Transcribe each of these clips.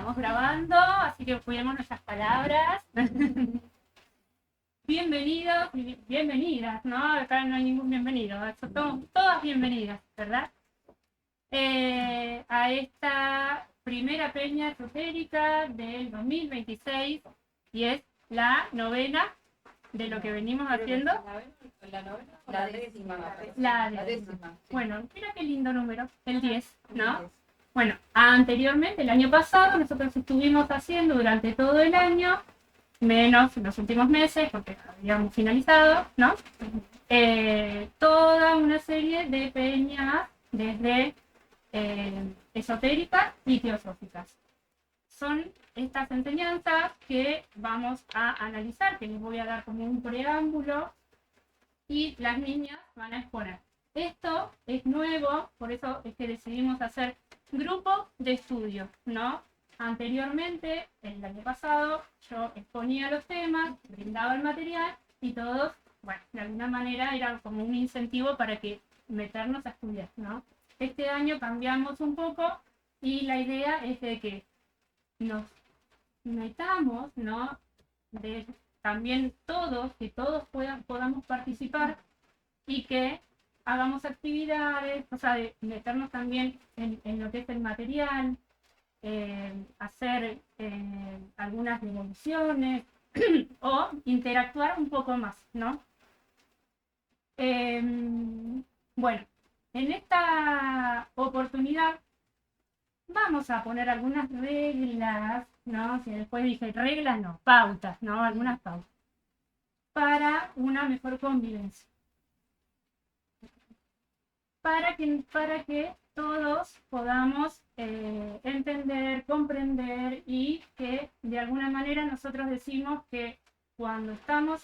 Estamos grabando, así que cuidemos nuestras palabras. Bienvenidos y bienvenidas, ¿no? Acá no hay ningún bienvenido, son todas bienvenidas, ¿verdad? A esta primera peña esotérica del 2026 y es la novena de lo que venimos haciendo. ¿La novena o la décima? La décima. Bueno, mira qué lindo número, el 10, ¿no? Bueno, anteriormente, el año pasado, nosotros estuvimos haciendo durante todo el año, menos los últimos meses, porque habíamos finalizado, ¿no? Toda una serie de peñas desde esotéricas y teosóficas. Son estas enseñanzas que vamos a analizar, que les voy a dar como un preámbulo, y las niñas van a exponer. Esto es nuevo, por eso es que decidimos hacer grupo de estudio, ¿no? Anteriormente, el año pasado, yo exponía los temas, brindaba el material y todos, bueno, de alguna manera era como un incentivo para que meternos a estudiar, ¿no? Este año cambiamos un poco y la idea es de que nos metamos, ¿no? De también todos, que todos podamos participar y que hagamos actividades, o sea, de meternos también en lo que es el material, hacer algunas devoluciones o interactuar un poco más, ¿no? Bueno, en esta oportunidad vamos a poner algunas reglas, ¿no? Si después dije reglas, no, pautas, ¿no? Algunas pautas para una mejor convivencia. Para que todos podamos entender, comprender y que de alguna manera nosotros decimos que cuando estamos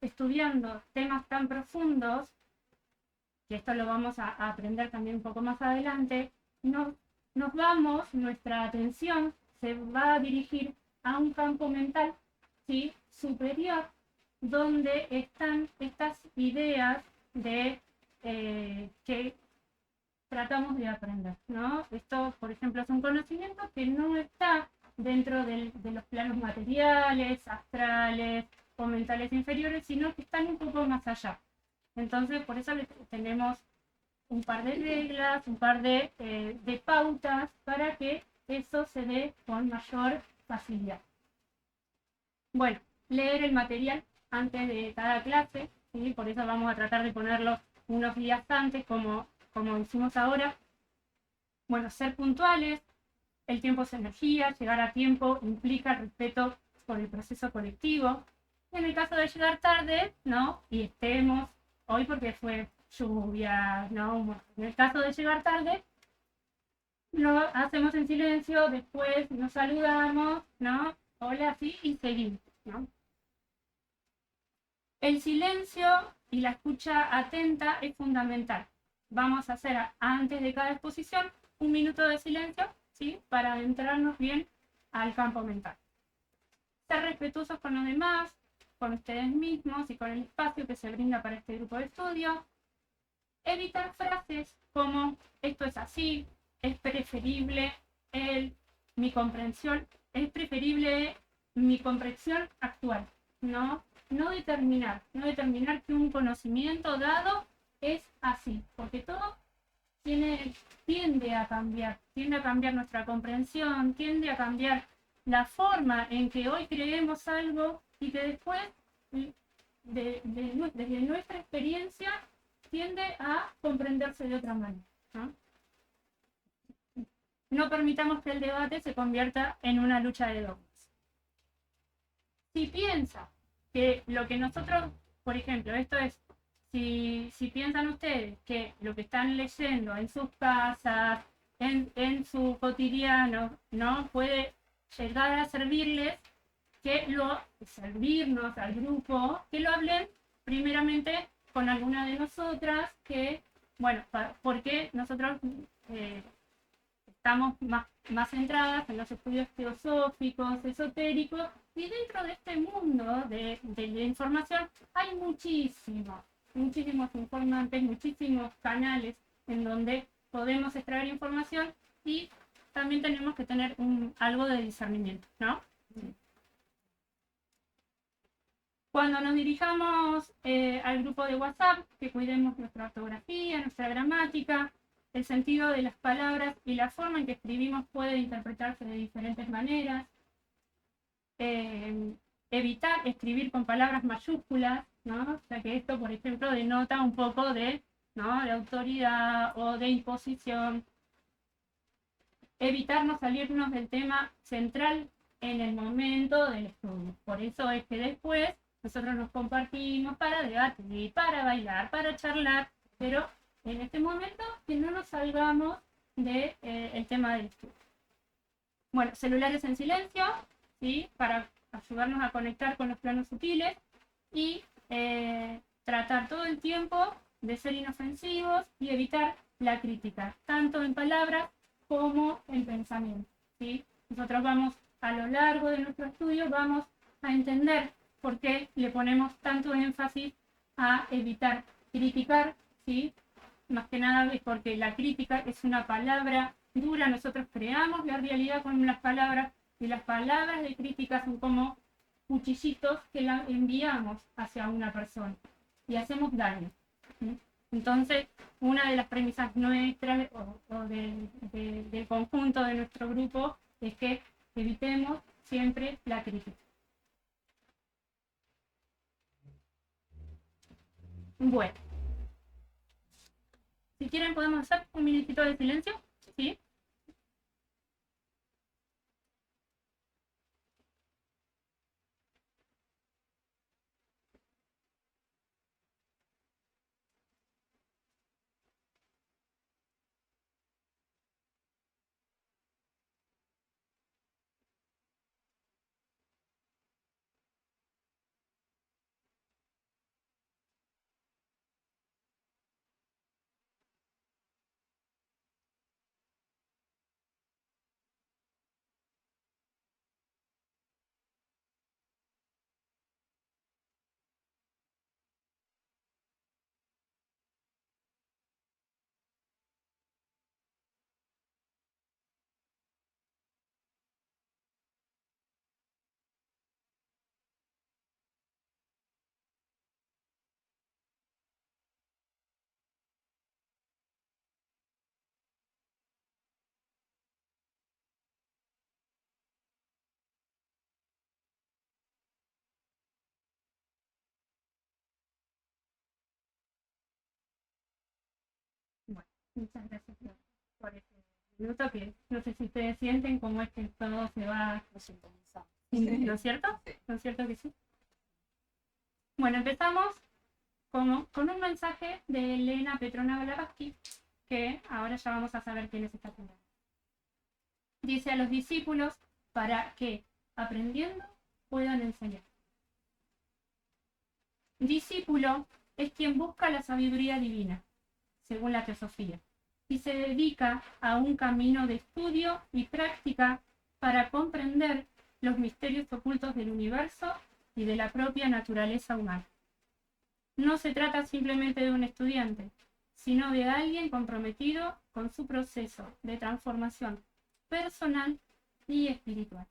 estudiando temas tan profundos, y esto lo vamos a aprender también un poco más adelante, nos vamos, nuestra atención se va a dirigir a un campo mental, ¿sí?, superior, donde están estas ideas de que tratamos de aprender, ¿no? Esto, por ejemplo, es un conocimiento que no está dentro de los planos materiales, astrales o mentales inferiores, sino que están un poco más allá. Entonces, por eso tenemos un par de reglas, un par de pautas para que eso se dé con mayor facilidad. Bueno, leer el material antes de cada clase, ¿sí? Por eso vamos a tratar de ponerlo unos días antes, como hicimos ahora. Bueno, ser puntuales, el tiempo es energía, llegar a tiempo implica respeto por el proceso colectivo. En el caso de llegar tarde, ¿no? Y estemos, hoy porque fue lluvia, ¿no? En el caso de llegar tarde, lo hacemos en silencio, después nos saludamos, ¿no? Hola, sí, y seguimos, ¿no? El silencio y la escucha atenta es fundamental. Vamos a hacer antes de cada exposición un minuto de silencio, ¿sí?, para adentrarnos bien al campo mental. Ser respetuosos con los demás, con ustedes mismos y con el espacio que se brinda para este grupo de estudio. Evitar frases como esto es así, es preferible mi comprensión, es preferible mi comprensión actual, ¿no? No determinar que un conocimiento dado es así, porque todo tiende a cambiar nuestra comprensión, tiende a cambiar la forma en que hoy creemos algo y que después, desde nuestra experiencia, tiende a comprenderse de otra manera, ¿no? No permitamos que el debate se convierta en una lucha de dogmas. Si piensa que lo que nosotros, por ejemplo, esto es, si piensan ustedes que lo que están leyendo en sus casas, en su cotidiano, ¿no?, puede llegar a servirles, servirnos al grupo, que lo hablen primeramente con alguna de nosotras, que, bueno, porque nosotros estamos más centradas en los estudios teosóficos, esotéricos, y dentro de este mundo de la información hay muchísimos informantes, muchísimos canales en donde podemos extraer información y también tenemos que tener algo de discernimiento, ¿no? Cuando nos dirijamos al grupo de WhatsApp, que cuidemos nuestra ortografía, nuestra gramática, el sentido de las palabras y la forma en que escribimos puede interpretarse de diferentes maneras. Evitar escribir con palabras mayúsculas, ¿no? Ya que esto, por ejemplo, denota un poco de, ¿no?, de autoridad o de imposición. Evitar no salirnos del tema central en el momento del estudio. Por eso es que después nosotros nos compartimos para debatir, para bailar, para charlar, pero en este momento que no nos salgamos del tema del estudio. Bueno, celulares en silencio, ¿sí?, para ayudarnos a conectar con los planos sutiles y tratar todo el tiempo de ser inofensivos y evitar la crítica, tanto en palabras como en pensamiento, ¿sí? Nosotros vamos, a lo largo de nuestro estudio, vamos a entender por qué le ponemos tanto énfasis a evitar criticar, ¿sí? Más que nada es porque la crítica es una palabra dura, nosotros creamos la realidad con las palabras, y las palabras de crítica son como cuchillitos que la enviamos hacia una persona y hacemos daño, ¿sí? Entonces, una de las premisas nuestras o del conjunto de nuestro grupo es que evitemos siempre la crítica. Bueno, si quieren podemos hacer un minutito de silencio, ¿sí? Bueno, muchas gracias por este minuto, que no sé si ustedes sienten cómo es que todo se va sintonizando. ¿No es cierto? Sí. ¿No es cierto que sí? Bueno, empezamos con un mensaje de Elena Petrovna Blavatsky, que ahora ya vamos a saber quién es esta señora. Dice a los discípulos para que, aprendiendo, puedan enseñar. Discípulo es quien busca la sabiduría divina, según la teosofía, y se dedica a un camino de estudio y práctica para comprender los misterios ocultos del universo y de la propia naturaleza humana. No se trata simplemente de un estudiante, sino de alguien comprometido con su proceso de transformación personal y espiritual.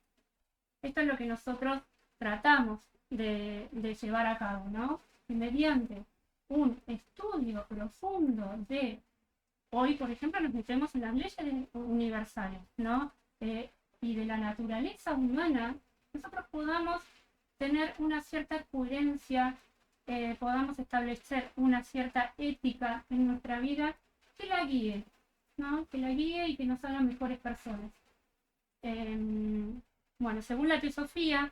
Esto es lo que nosotros tratamos de llevar a cabo, ¿no? Y mediante un estudio profundo de, hoy por ejemplo nos metemos en las leyes universales, ¿no? Y de la naturaleza humana, nosotros podamos tener una cierta coherencia, podamos establecer una cierta ética en nuestra vida que la guíe, ¿no? Que la guíe y que nos haga mejores personas. Bueno, según la teosofía,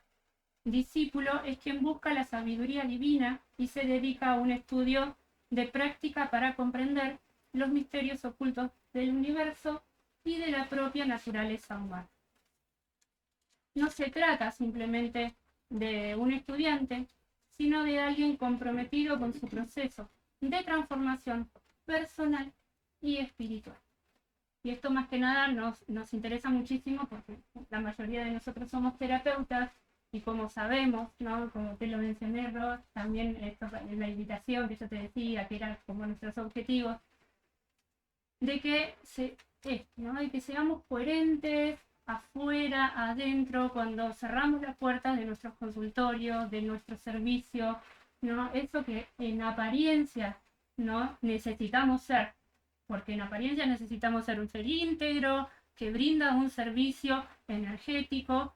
discípulo es quien busca la sabiduría divina y se dedica a un estudio de práctica para comprender los misterios ocultos del universo y de la propia naturaleza humana. No se trata simplemente de un estudiante, sino de alguien comprometido con su proceso de transformación personal y espiritual. Y esto más que nada nos interesa muchísimo porque la mayoría de nosotros somos terapeutas y como sabemos, ¿no?, como te lo mencioné, Ros, también esto es la invitación que yo te decía, que eran como nuestros objetivos, de que esto, ¿no? De que seamos coherentes afuera, adentro, cuando cerramos las puertas de nuestros consultorios, de nuestro servicio, ¿no? Eso que en apariencia, ¿no? Necesitamos ser, porque en apariencia necesitamos ser un ser íntegro, que brinda un servicio energético,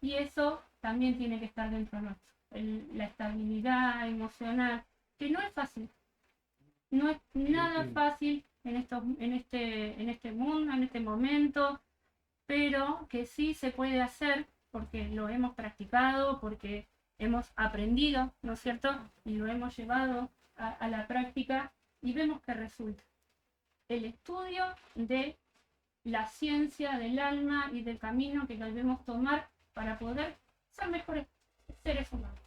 y eso también tiene que estar dentro nuestro. La estabilidad emocional, que no es fácil, no es nada fácil en este mundo, en este momento, pero que sí se puede hacer porque lo hemos practicado, porque hemos aprendido, ¿no es cierto? Y lo hemos llevado a la práctica y vemos que resulta. El estudio de la ciencia del alma y del camino que debemos tomar para poder ser mejores seres humanos.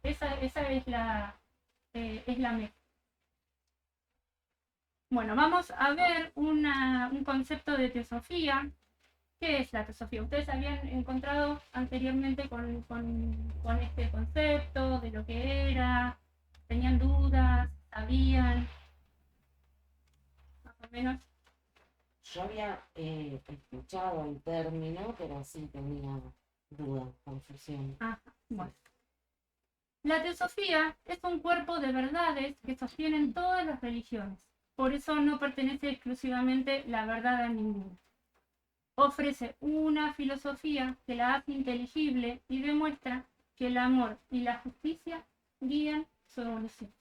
Esa es la meta. Bueno, vamos a ver un concepto de teosofía. ¿Qué es la teosofía? Ustedes habían encontrado anteriormente con este concepto de lo que era, tenían dudas, sabían, más o menos. Yo había escuchado el término, pero sí tenía dudas, confusión. Bueno. La teosofía es un cuerpo de verdades que sostienen todas las religiones. Por eso no pertenece exclusivamente la verdad a ninguna. Ofrece una filosofía que la hace inteligible y demuestra que el amor y la justicia guían su evolución.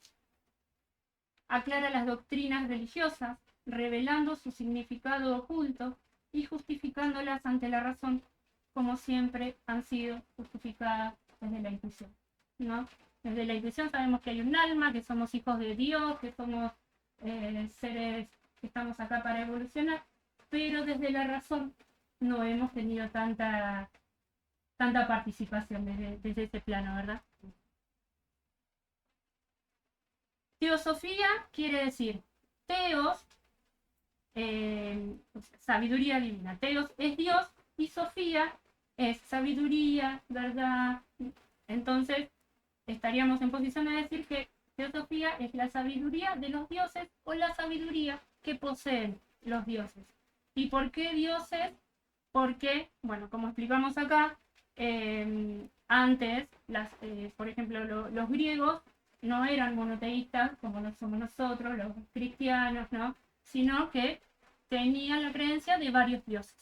Aclara las doctrinas religiosas, revelando su significado oculto y justificándolas ante la razón, como siempre han sido justificadas desde la intuición, ¿no? Desde la intuición sabemos que hay un alma, que somos hijos de Dios, que somos seres que estamos acá para evolucionar, pero desde la razón no hemos tenido tanta participación desde ese plano, ¿verdad? Teosofía quiere decir teos, sabiduría divina. Teos es Dios y Sofía es sabiduría, verdad. Entonces estaríamos en posición de decir que teosofía es la sabiduría de los dioses o la sabiduría que poseen los dioses. ¿Y por qué dioses? Porque, bueno, como explicamos acá, antes, por ejemplo, los griegos no eran monoteístas como lo somos nosotros, los cristianos, ¿no? Sino que tenían la creencia de varios dioses.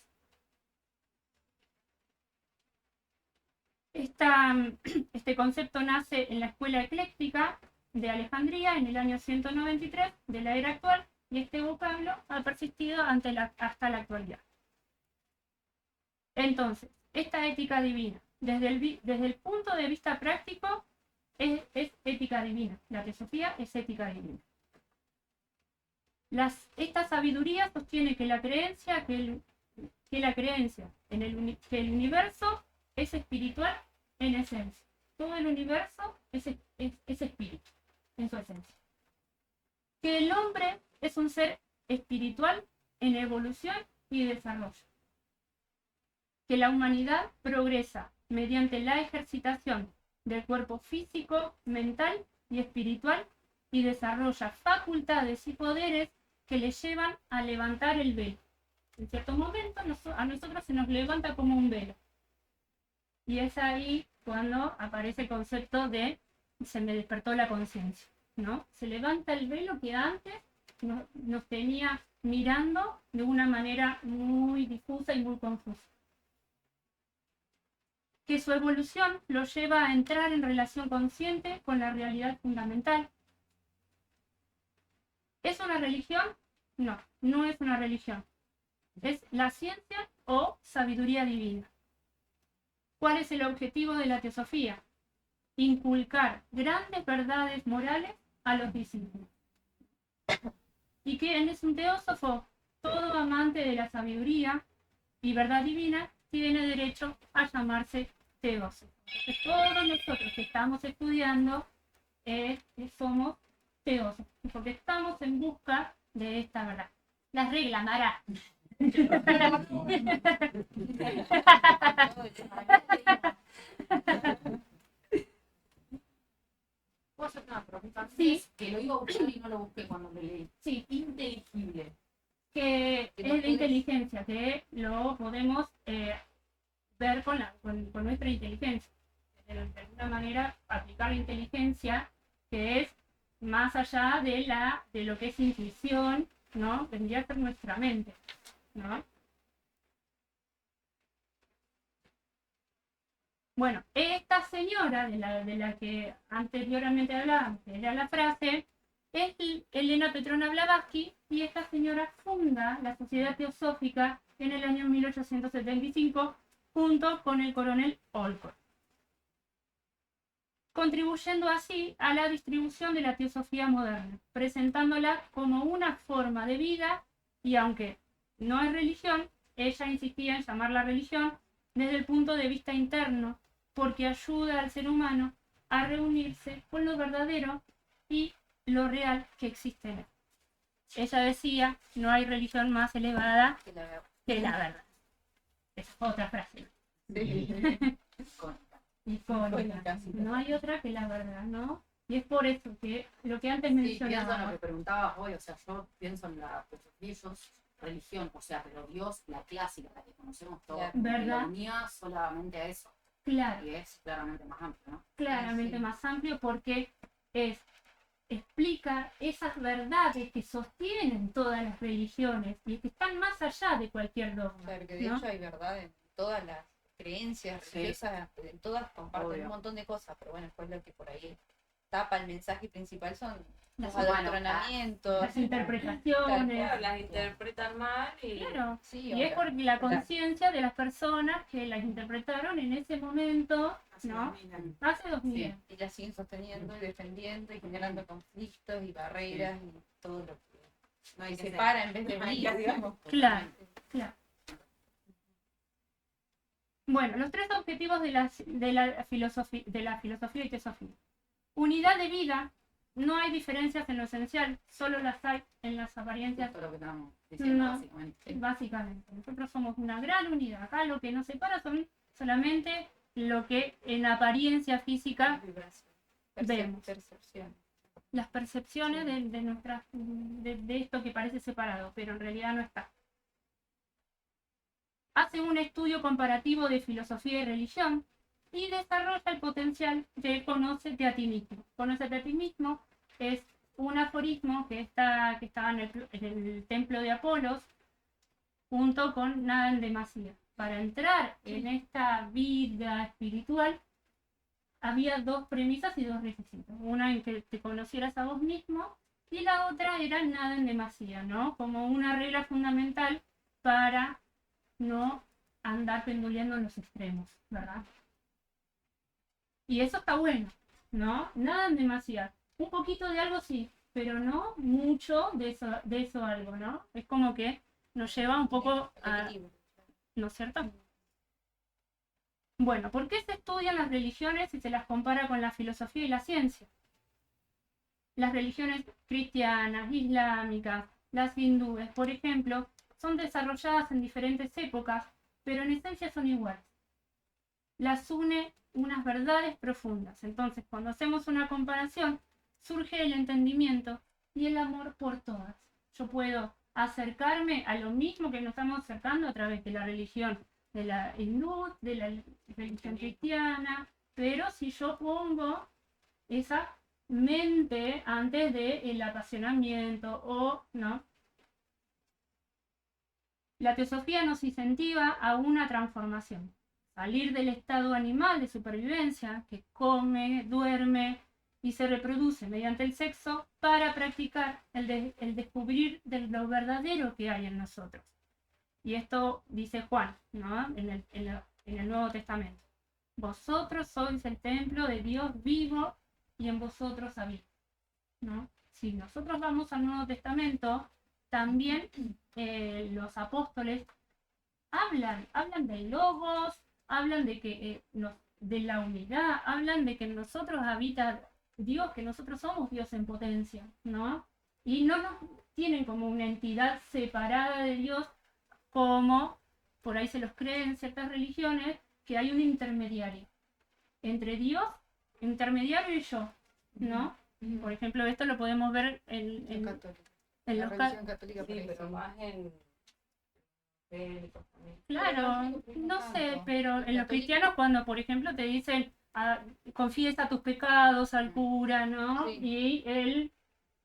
Este concepto nace en la escuela ecléctica de Alejandría en el año 193 de la era actual, y este vocablo ha persistido hasta la actualidad. Entonces, esta ética divina, desde el punto de vista práctico, es ética divina. La teosofía es ética divina. Esta sabiduría sostiene que la creencia que el universo es espiritual en esencia. Todo el universo es espíritu en su esencia. Que el hombre es un ser espiritual en evolución y desarrollo. Que la humanidad progresa mediante la ejercitación del cuerpo físico, mental y espiritual y desarrolla facultades y poderes que le llevan a levantar el velo. En cierto momento a nosotros se nos levanta como un velo. Y es ahí cuando aparece el concepto de se me despertó la conciencia, ¿no? Se levanta el velo que antes nos tenía mirando de una manera muy difusa y muy confusa. Que su evolución lo lleva a entrar en relación consciente con la realidad fundamental. ¿Es una religión? No, no es una religión. Es la ciencia o sabiduría divina. ¿Cuál es el objetivo de la teosofía? Inculcar grandes verdades morales a los discípulos. ¿Y quién es un teósofo? Todo amante de la sabiduría y verdad divina tiene derecho a llamarse teósofo. Entonces, todos nosotros que estamos estudiando somos teósofos, porque estamos en busca de esta verdad. Las reglas, Mara. ¿Puedo hacer una pregunta? Sí. Que lo iba a buscar y no lo busqué cuando me leí. Sí. Inteligible. Que es de puede inteligencia, que lo podemos ver con nuestra inteligencia. De alguna manera, aplicar la inteligencia, que es más allá de lo que es intuición, ¿no? Vendría a ser nuestra mente, ¿no? Bueno, esta señora de la que anteriormente hablábamos, que era la frase, es Elena Petrona Blavatsky, y esta señora funda la Sociedad Teosófica en el año 1875 junto con el coronel Olcott, contribuyendo así a la distribución de la teosofía moderna, presentándola como una forma de vida, y aunque no es religión, ella insistía en llamarla religión desde el punto de vista interno, porque ayuda al ser humano a reunirse con lo verdadero y lo real que existe en él. Ella decía, no hay religión más elevada que la verdad. Esa es otra frase. Sí. Icónica. No hay otra que la verdad, ¿no? Y es por eso que lo que antes Sí, pienso en lo mencionaba. que preguntabas hoy, o sea, yo pienso en la religión, o sea, pero Dios, la clásica, la que conocemos todos, Claro. como que ¿Verdad? lo unía solamente a eso, Claro, y es claramente más amplio, ¿no? claramente Sí. más amplio porque explica esas verdades que sostienen todas las religiones y que están más allá de cualquier dogma. Claro, que de ¿no? hecho hay verdad en todas las creencias Sí. religiosas, en todas comparten Obvio. un montón de cosas, pero bueno, después lo que por ahí tapa el mensaje principal son Las los humanos, adoctrinamientos. Las interpretaciones. Claro, las interpretan mal y Claro. Sí, Y es por la Claro. conciencia de las personas que las interpretaron en ese momento, ¿no? Hace 2000 Sí. años. Y las siguen sosteniendo y defendiendo y generando conflictos y barreras y todo lo que No hay que ser. separa en vez de No hay unir, que digamos. Claro, claro. Bueno, los tres objetivos de la filosofía y teosofía. Unidad de vida, no hay diferencias en lo esencial, solo las hay en las apariencias. Justo lo que estamos diciendo, No. básicamente. Básicamente, nosotros somos una gran unidad. Acá lo que nos separa son solamente lo que en apariencia física vemos. Percepción. Las percepciones Sí. de esto que parece separado, pero en realidad no está. Hace un estudio comparativo de filosofía y religión y desarrolla el potencial de conócete a ti mismo. Conócete a ti mismo es un aforismo que estaba en el templo de Apolos junto con nada en demasía. Para entrar en esta vida espiritual había dos premisas y dos requisitos. Una en que te conocieras a vos mismo y la otra era nada en demasía, ¿no? Como una regla fundamental para no andar penduleando en los extremos, ¿verdad? Y eso está bueno, ¿no? Nada en demasía. Un poquito de algo sí, pero no mucho de eso algo, ¿no? Es como que nos lleva un poco a, Equilibrio. ¿no es cierto? Bueno, ¿por qué se estudian las religiones y se las compara con la filosofía y la ciencia? Las religiones cristianas, islámicas, las hindúes, por ejemplo, son desarrolladas en diferentes épocas, pero en esencia son iguales. Las une unas verdades profundas. Entonces, cuando hacemos una comparación, surge el entendimiento y el amor por todas. Yo puedo acercarme a lo mismo que nos estamos acercando a través de la religión de la hindú, de la religión cristiana, pero si yo pongo esa mente antes del apasionamiento o no. La teosofía nos incentiva a una transformación, salir del estado animal de supervivencia que come, duerme y se reproduce mediante el sexo para practicar el descubrir de lo verdadero que hay en nosotros. Y esto dice Juan, ¿no? en el Nuevo Testamento. Vosotros sois el templo de Dios vivo y en vosotros habita, ¿no? Si nosotros vamos al Nuevo Testamento, también los apóstoles hablan del logos, hablan de que de la unidad, hablan de que en nosotros habita Dios, que nosotros somos Dios en potencia, ¿no? Y no nos tienen como una entidad separada de Dios, como por ahí se los cree en ciertas religiones, que hay un intermediario entre Dios, intermediario y yo, ¿no? Por ejemplo, esto lo podemos ver en Católica. en La los religión católica sí, por ahí, pero sí. más en evangélicos también. Claro, no sé, tanto. pero en los Católicos. cristianos cuando, por ejemplo, te dicen, confiesa tus pecados al cura, ¿no? Sí. Y él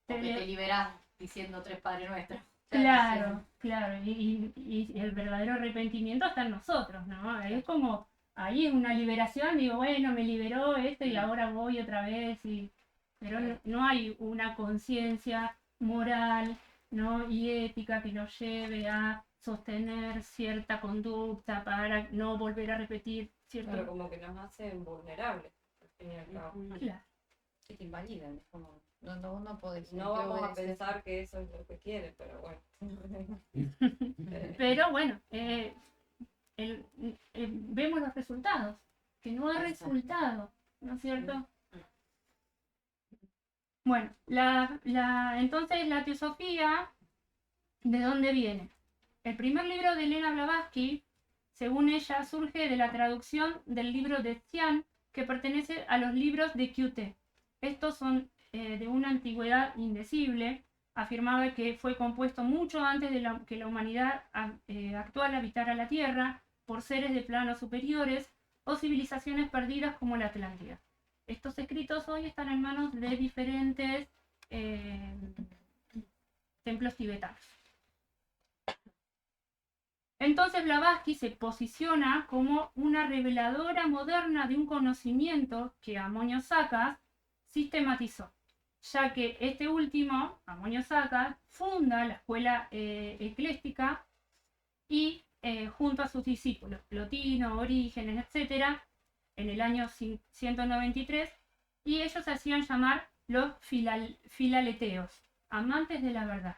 O te que te le- liberás diciendo 3 Padres Nuestros. Claro, claro, y el verdadero arrepentimiento está en nosotros, ¿no? Es como, ahí es una liberación, digo, bueno, me liberó esto y ahora voy otra vez, pero no hay una conciencia moral, ¿no? Y ética que nos lleve a sostener cierta conducta para no volver a repetir cierto... Claro, como que nos hacen vulnerables, al fin y al cabo. Claro. Sí, te invalidan, es como, no podés. No vamos a obedecer. pensar que eso es lo que quiere, pero bueno. Pero bueno, vemos los resultados, que no hay Exacto. resultado, ¿no es cierto? Bueno, entonces la teosofía, ¿de dónde viene? El primer libro de Elena Blavatsky, según ella, surge de la traducción del libro de Xian, que pertenece a los libros de Kyute. Estos son de una antigüedad indecible. Afirmaba que fue compuesto mucho antes de que la humanidad actual habitara la Tierra por seres de planos superiores o civilizaciones perdidas como la Atlántida. Estos escritos hoy están en manos de diferentes templos tibetanos. Entonces Blavatsky se posiciona como una reveladora moderna de un conocimiento que Amonio Saccas sistematizó, ya que este último, Amonio Saccas, funda la escuela ecléstica y junto a sus discípulos, Plotino, Orígenes, etc., en el año 193, y ellos se hacían llamar los filaleteos, amantes de la verdad.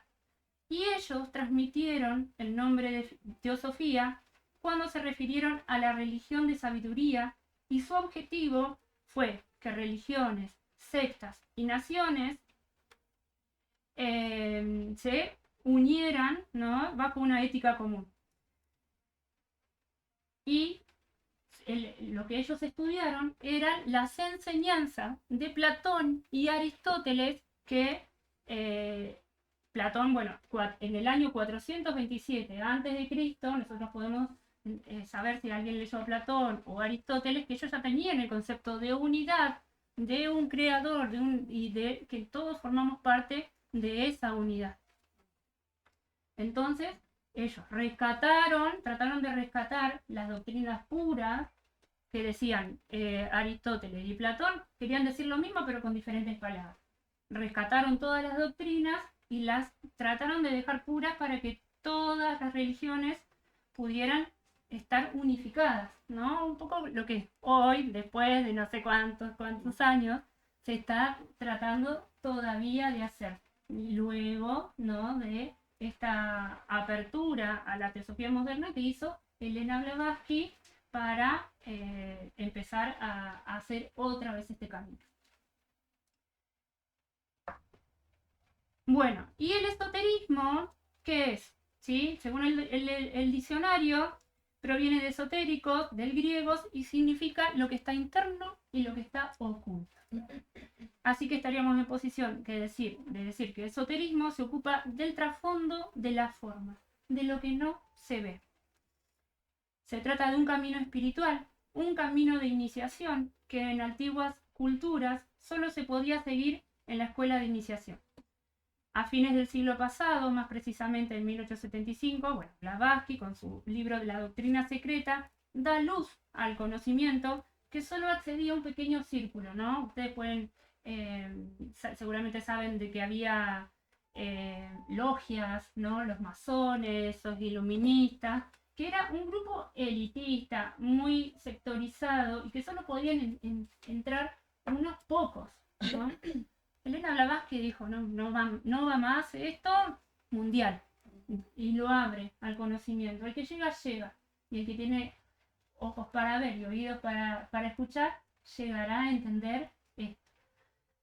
Y ellos transmitieron el nombre de teosofía cuando se refirieron a la religión de sabiduría, y su objetivo fue que religiones, sectas y naciones se unieran, ¿no?, bajo una ética común. Y lo que ellos estudiaron eran las enseñanzas de Platón y Aristóteles, que Platón, bueno, en el año 427 a.C., nosotros podemos saber si alguien leyó a Platón o Aristóteles, que ellos ya tenían el concepto de unidad, de un creador, y de que todos formamos parte de esa unidad. Entonces, ellos trataron de rescatar las doctrinas puras que decían Aristóteles y Platón, querían decir lo mismo pero con diferentes palabras. Rescataron todas las doctrinas y las trataron de dejar puras para que todas las religiones pudieran estar unificadas, ¿no? Un poco lo que hoy, después de no sé cuántos años, se está tratando todavía de hacer. Luego, ¿no?, de esta apertura a la teosofía moderna que hizo Elena Blavatsky para empezar a hacer otra vez este camino. Bueno, ¿y el esoterismo qué es? ¿Sí? Según el diccionario, proviene de esotéricos, del griego, y significa lo que está interno y lo que está oculto. Así que estaríamos en posición de decir que el esoterismo se ocupa del trasfondo de la forma, de lo que no se ve. Se trata de un camino espiritual, un camino de iniciación que en antiguas culturas solo se podía seguir en la escuela de iniciación. A fines del siglo pasado, más precisamente en 1875, bueno, Blavatsky, con su libro de la doctrina secreta, da luz al conocimiento que solo accedía a un pequeño círculo, ¿no? Ustedes pueden, seguramente saben de que había logias, ¿no? Los masones, los iluministas, que era un grupo elitista, muy sectorizado, y que solo podían entrar unos pocos, ¿no? Elena Blavatsky dijo, no va más esto mundial, y lo abre al conocimiento. El que llega, llega, y el que tiene ojos para ver y oídos para escuchar, llegará a entender esto.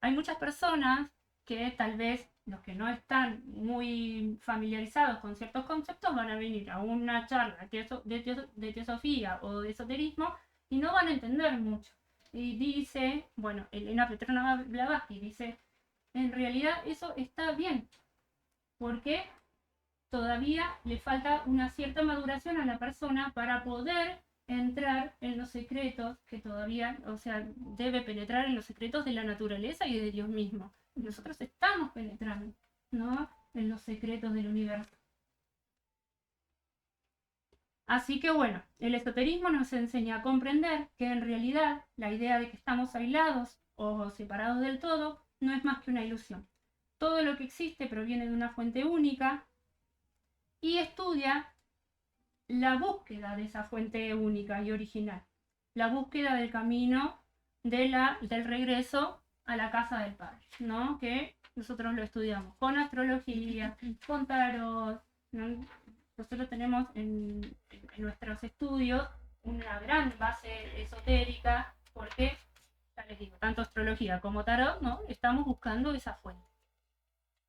Hay muchas personas que tal vez los que no están muy familiarizados con ciertos conceptos van a venir a una charla de teosofía o de esoterismo y no van a entender mucho. Y dice, bueno, Elena Petrona Blavatsky dice, en realidad eso está bien, porque todavía le falta una cierta maduración a la persona para poder entrar en los secretos que todavía, o sea, debe penetrar en los secretos de la naturaleza y de Dios mismo. Nosotros estamos penetrando, ¿no?, en los secretos del universo. Así que bueno, el esoterismo nos enseña a comprender que en realidad la idea de que estamos aislados o separados del todo no es más que una ilusión. Todo lo que existe proviene de una fuente única y estudia la búsqueda de esa fuente única y original, la búsqueda del camino del regreso a la casa del Padre, ¿no?, que nosotros lo estudiamos con astrología, con tarot, ¿no? Nosotros tenemos en nuestros estudios una gran base esotérica porque, ya les digo, tanto astrología como tarot, ¿no?, estamos buscando esa fuente,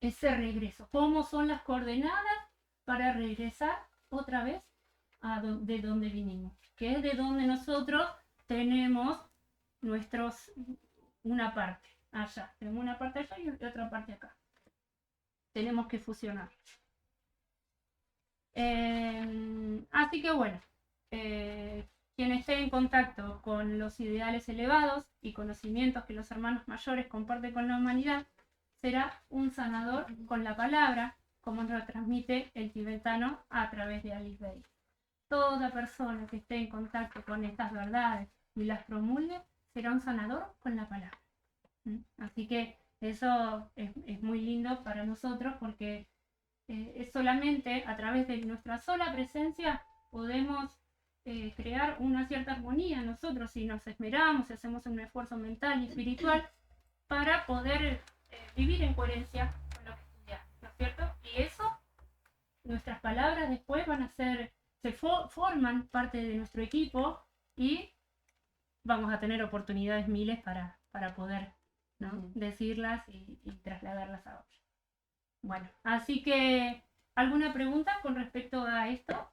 ese regreso. ¿Cómo son las coordenadas para regresar otra vez de donde vinimos? Que es de donde nosotros tenemos una parte allá. Tenemos una parte allá y otra parte acá. Tenemos que fusionar. Así que bueno, quien esté en contacto con los ideales elevados y conocimientos que los hermanos mayores comparten con la humanidad, será un sanador con la palabra, como nos lo transmite el tibetano a través de Alice Bay. Toda persona que esté en contacto con estas verdades y las promulgue será un sanador con la palabra. Así que eso es muy lindo para nosotros porque es solamente a través de nuestra sola presencia podemos crear una cierta armonía nosotros si nos esmeramos, si hacemos un esfuerzo mental y espiritual para poder vivir en coherencia con lo que estudiamos, ¿no es cierto? Y eso, nuestras palabras después van a ser, forman parte de nuestro equipo y vamos a tener oportunidades miles para poder, ¿no?, decirlas y trasladarlas a otros. Bueno, así que, ¿alguna pregunta con respecto a esto?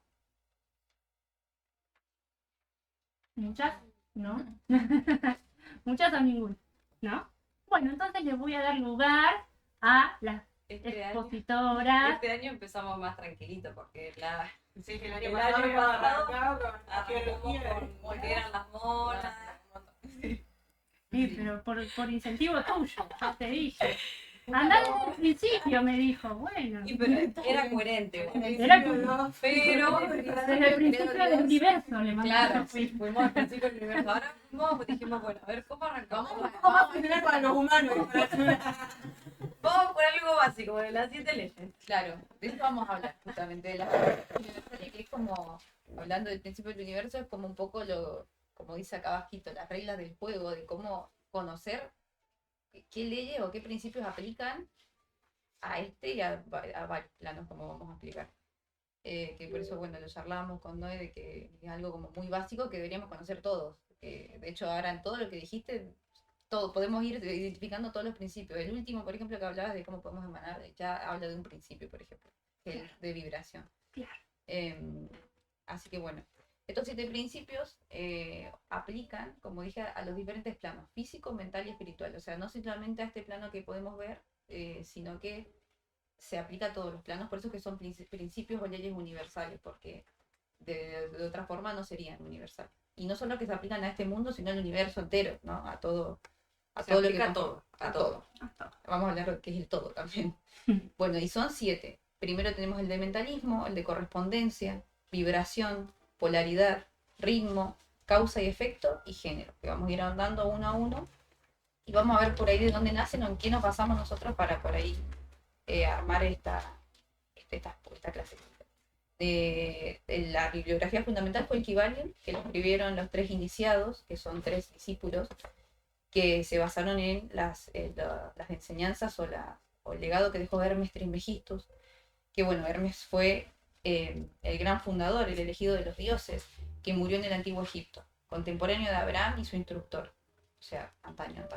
¿Muchas? ¿No? ¿Muchas o ninguna? ¿No? Bueno, entonces les voy a dar lugar a las expositoras. Este año empezamos más tranquilito porque Sí, que el el año año pasado pasado arrancamos con lo que eran las monas. Sí, pero por incentivo tuyo, ya te dije. Andá desde el principio, me dijo. Bueno, Y pero era coherente. era como- Pero desde el principio del universo le mandé. claro, sí, fuimos al principio del universo. Ahora dijimos, bueno, a ver, ¿cómo arrancamos? Vamos a funcionar para los humanos. Vamos por algo básico, de las 7 leyes. Claro, de eso vamos a hablar justamente, de la universal, que es como, hablando del principio del universo, es como un poco como dice acá abajito, las reglas del juego, de cómo conocer qué leyes o qué principios aplican a este y a varios planos, como vamos a explicar. Que por eso, bueno, lo charlamos con Noé, de que es algo como muy básico que deberíamos conocer todos. De hecho, ahora en todo lo que dijiste, todo, podemos ir identificando todos los principios. El último, por ejemplo, que hablabas de cómo podemos emanar, ya habla de un principio, por ejemplo, que es de vibración. Claro. Así que bueno, estos 7 principios aplican, como dije, a los diferentes planos, físico, mental y espiritual. O sea, no solamente a este plano que podemos ver, sino que se aplica a todos los planos. Por eso que son principios o leyes universales, porque de otra forma no serían universales. Y no solo que se aplican a este mundo, sino al universo entero, ¿no? A todo. Se aplica a todo. A todo. Vamos a hablar de qué es el todo también. Bueno, y son 7. Primero tenemos el de mentalismo, el de correspondencia, vibración, polaridad, ritmo, causa y efecto y género, que vamos a ir ahondando uno a uno y vamos a ver por ahí de dónde nacen o en qué nos basamos nosotros para por ahí armar esta clase. La bibliografía fundamental fue el Kybalion, que lo escribieron los 3 iniciados, que son 3 discípulos, que se basaron en las enseñanzas o el legado que dejó Hermes Trismegistus, que bueno, Hermes fue el gran fundador, el elegido de los dioses, que murió en el antiguo Egipto, contemporáneo de Abraham y su instructor, o sea, antaño.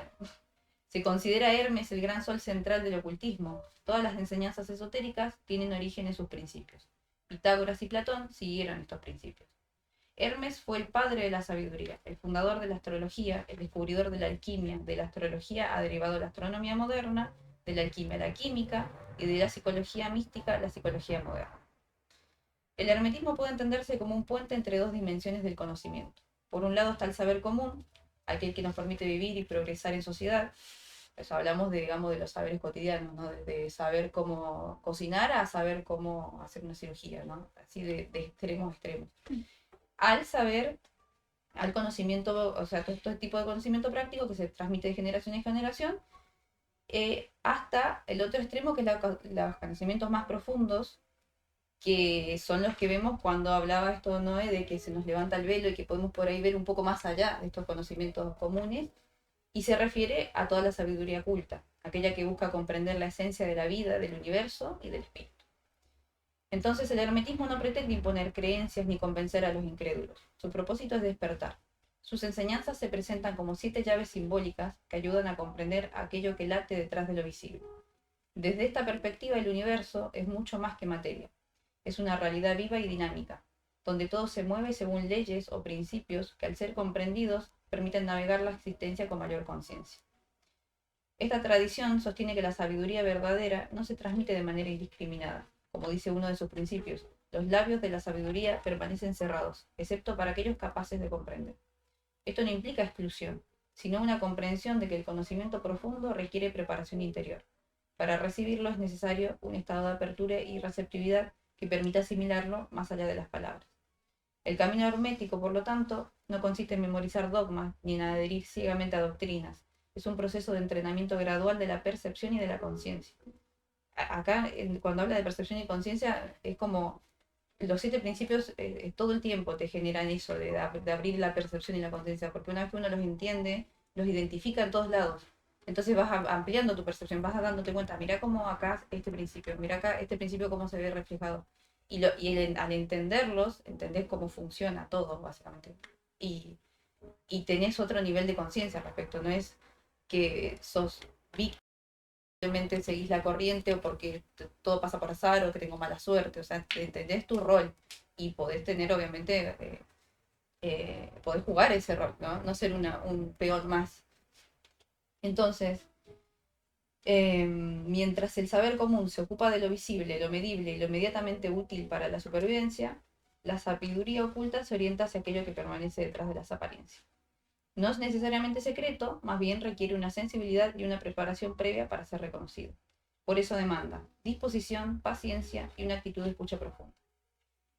Se considera Hermes el gran sol central del ocultismo. Todas las enseñanzas esotéricas tienen origen en sus principios. Pitágoras y Platón siguieron estos principios. Hermes fue el padre de la sabiduría, el fundador de la astrología, el descubridor de la alquimia. De la astrología ha derivado la astronomía moderna, de la alquimia la química y de la psicología mística la psicología moderna. El hermetismo puede entenderse como un puente entre dos dimensiones del conocimiento. Por un lado está el saber común, aquel que nos permite vivir y progresar en sociedad. Eso hablamos de, digamos, de los saberes cotidianos, ¿no? Desde saber cómo cocinar a saber cómo hacer una cirugía, ¿no? Así de extremo a extremo. Al saber, al conocimiento, o sea, todo este tipo de conocimiento práctico que se transmite de generación en generación, hasta el otro extremo, que es los conocimientos más profundos, que son los que vemos cuando hablaba esto Noé, de que se nos levanta el velo y que podemos por ahí ver un poco más allá de estos conocimientos comunes, y se refiere a toda la sabiduría oculta, aquella que busca comprender la esencia de la vida, del universo y del espíritu. Entonces el hermetismo no pretende imponer creencias ni convencer a los incrédulos. Su propósito es despertar. Sus enseñanzas se presentan como 7 llaves simbólicas que ayudan a comprender aquello que late detrás de lo visible. Desde esta perspectiva, el universo es mucho más que materia. Es una realidad viva y dinámica, donde todo se mueve según leyes o principios que, al ser comprendidos, permiten navegar la existencia con mayor conciencia. Esta tradición sostiene que la sabiduría verdadera no se transmite de manera indiscriminada. Como dice uno de sus principios, los labios de la sabiduría permanecen cerrados, excepto para aquellos capaces de comprender. Esto no implica exclusión, sino una comprensión de que el conocimiento profundo requiere preparación interior. Para recibirlo es necesario un estado de apertura y receptividad que permita asimilarlo más allá de las palabras. El camino hermético, por lo tanto, no consiste en memorizar dogmas ni en adherir ciegamente a doctrinas. Es un proceso de entrenamiento gradual de la percepción y de la conciencia. Acá, cuando habla de percepción y conciencia, es como los 7 principios todo el tiempo te generan eso, de abrir la percepción y la conciencia, porque una vez que uno los entiende, los identifica en todos lados. Entonces vas ampliando tu percepción, vas dándote cuenta, mira cómo acá este principio, mira acá este principio cómo se ve reflejado. Al entenderlos, entendés cómo funciona todo, básicamente. Y tenés otro nivel de conciencia al respecto, no es que sos víctima, simplemente seguís la corriente o porque todo pasa por azar o que tengo mala suerte, o sea, entendés tu rol y podés tener, obviamente, podés jugar ese rol, ¿no? No ser un peón más. Entonces, mientras el saber común se ocupa de lo visible, lo medible y lo inmediatamente útil para la supervivencia, la sabiduría oculta se orienta hacia aquello que permanece detrás de las apariencias. No es necesariamente secreto, más bien requiere una sensibilidad y una preparación previa para ser reconocido. Por eso demanda disposición, paciencia y una actitud de escucha profunda.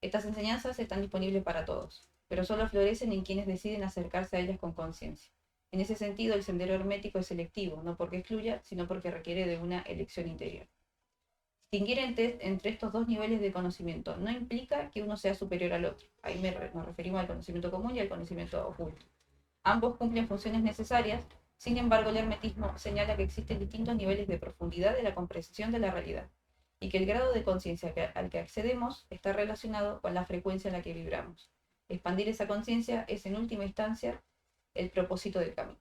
Estas enseñanzas están disponibles para todos, pero solo florecen en quienes deciden acercarse a ellas con conciencia. En ese sentido, el sendero hermético es selectivo, no porque excluya, sino porque requiere de una elección interior. Distinguir entre estos dos niveles de conocimiento no implica que uno sea superior al otro. Ahí nos referimos al conocimiento común y al conocimiento oculto. Ambos cumplen funciones necesarias, sin embargo el hermetismo señala que existen distintos niveles de profundidad de la comprensión de la realidad, y que el grado de conciencia al que accedemos está relacionado con la frecuencia en la que vibramos. Expandir esa conciencia es, en última instancia, el propósito del camino.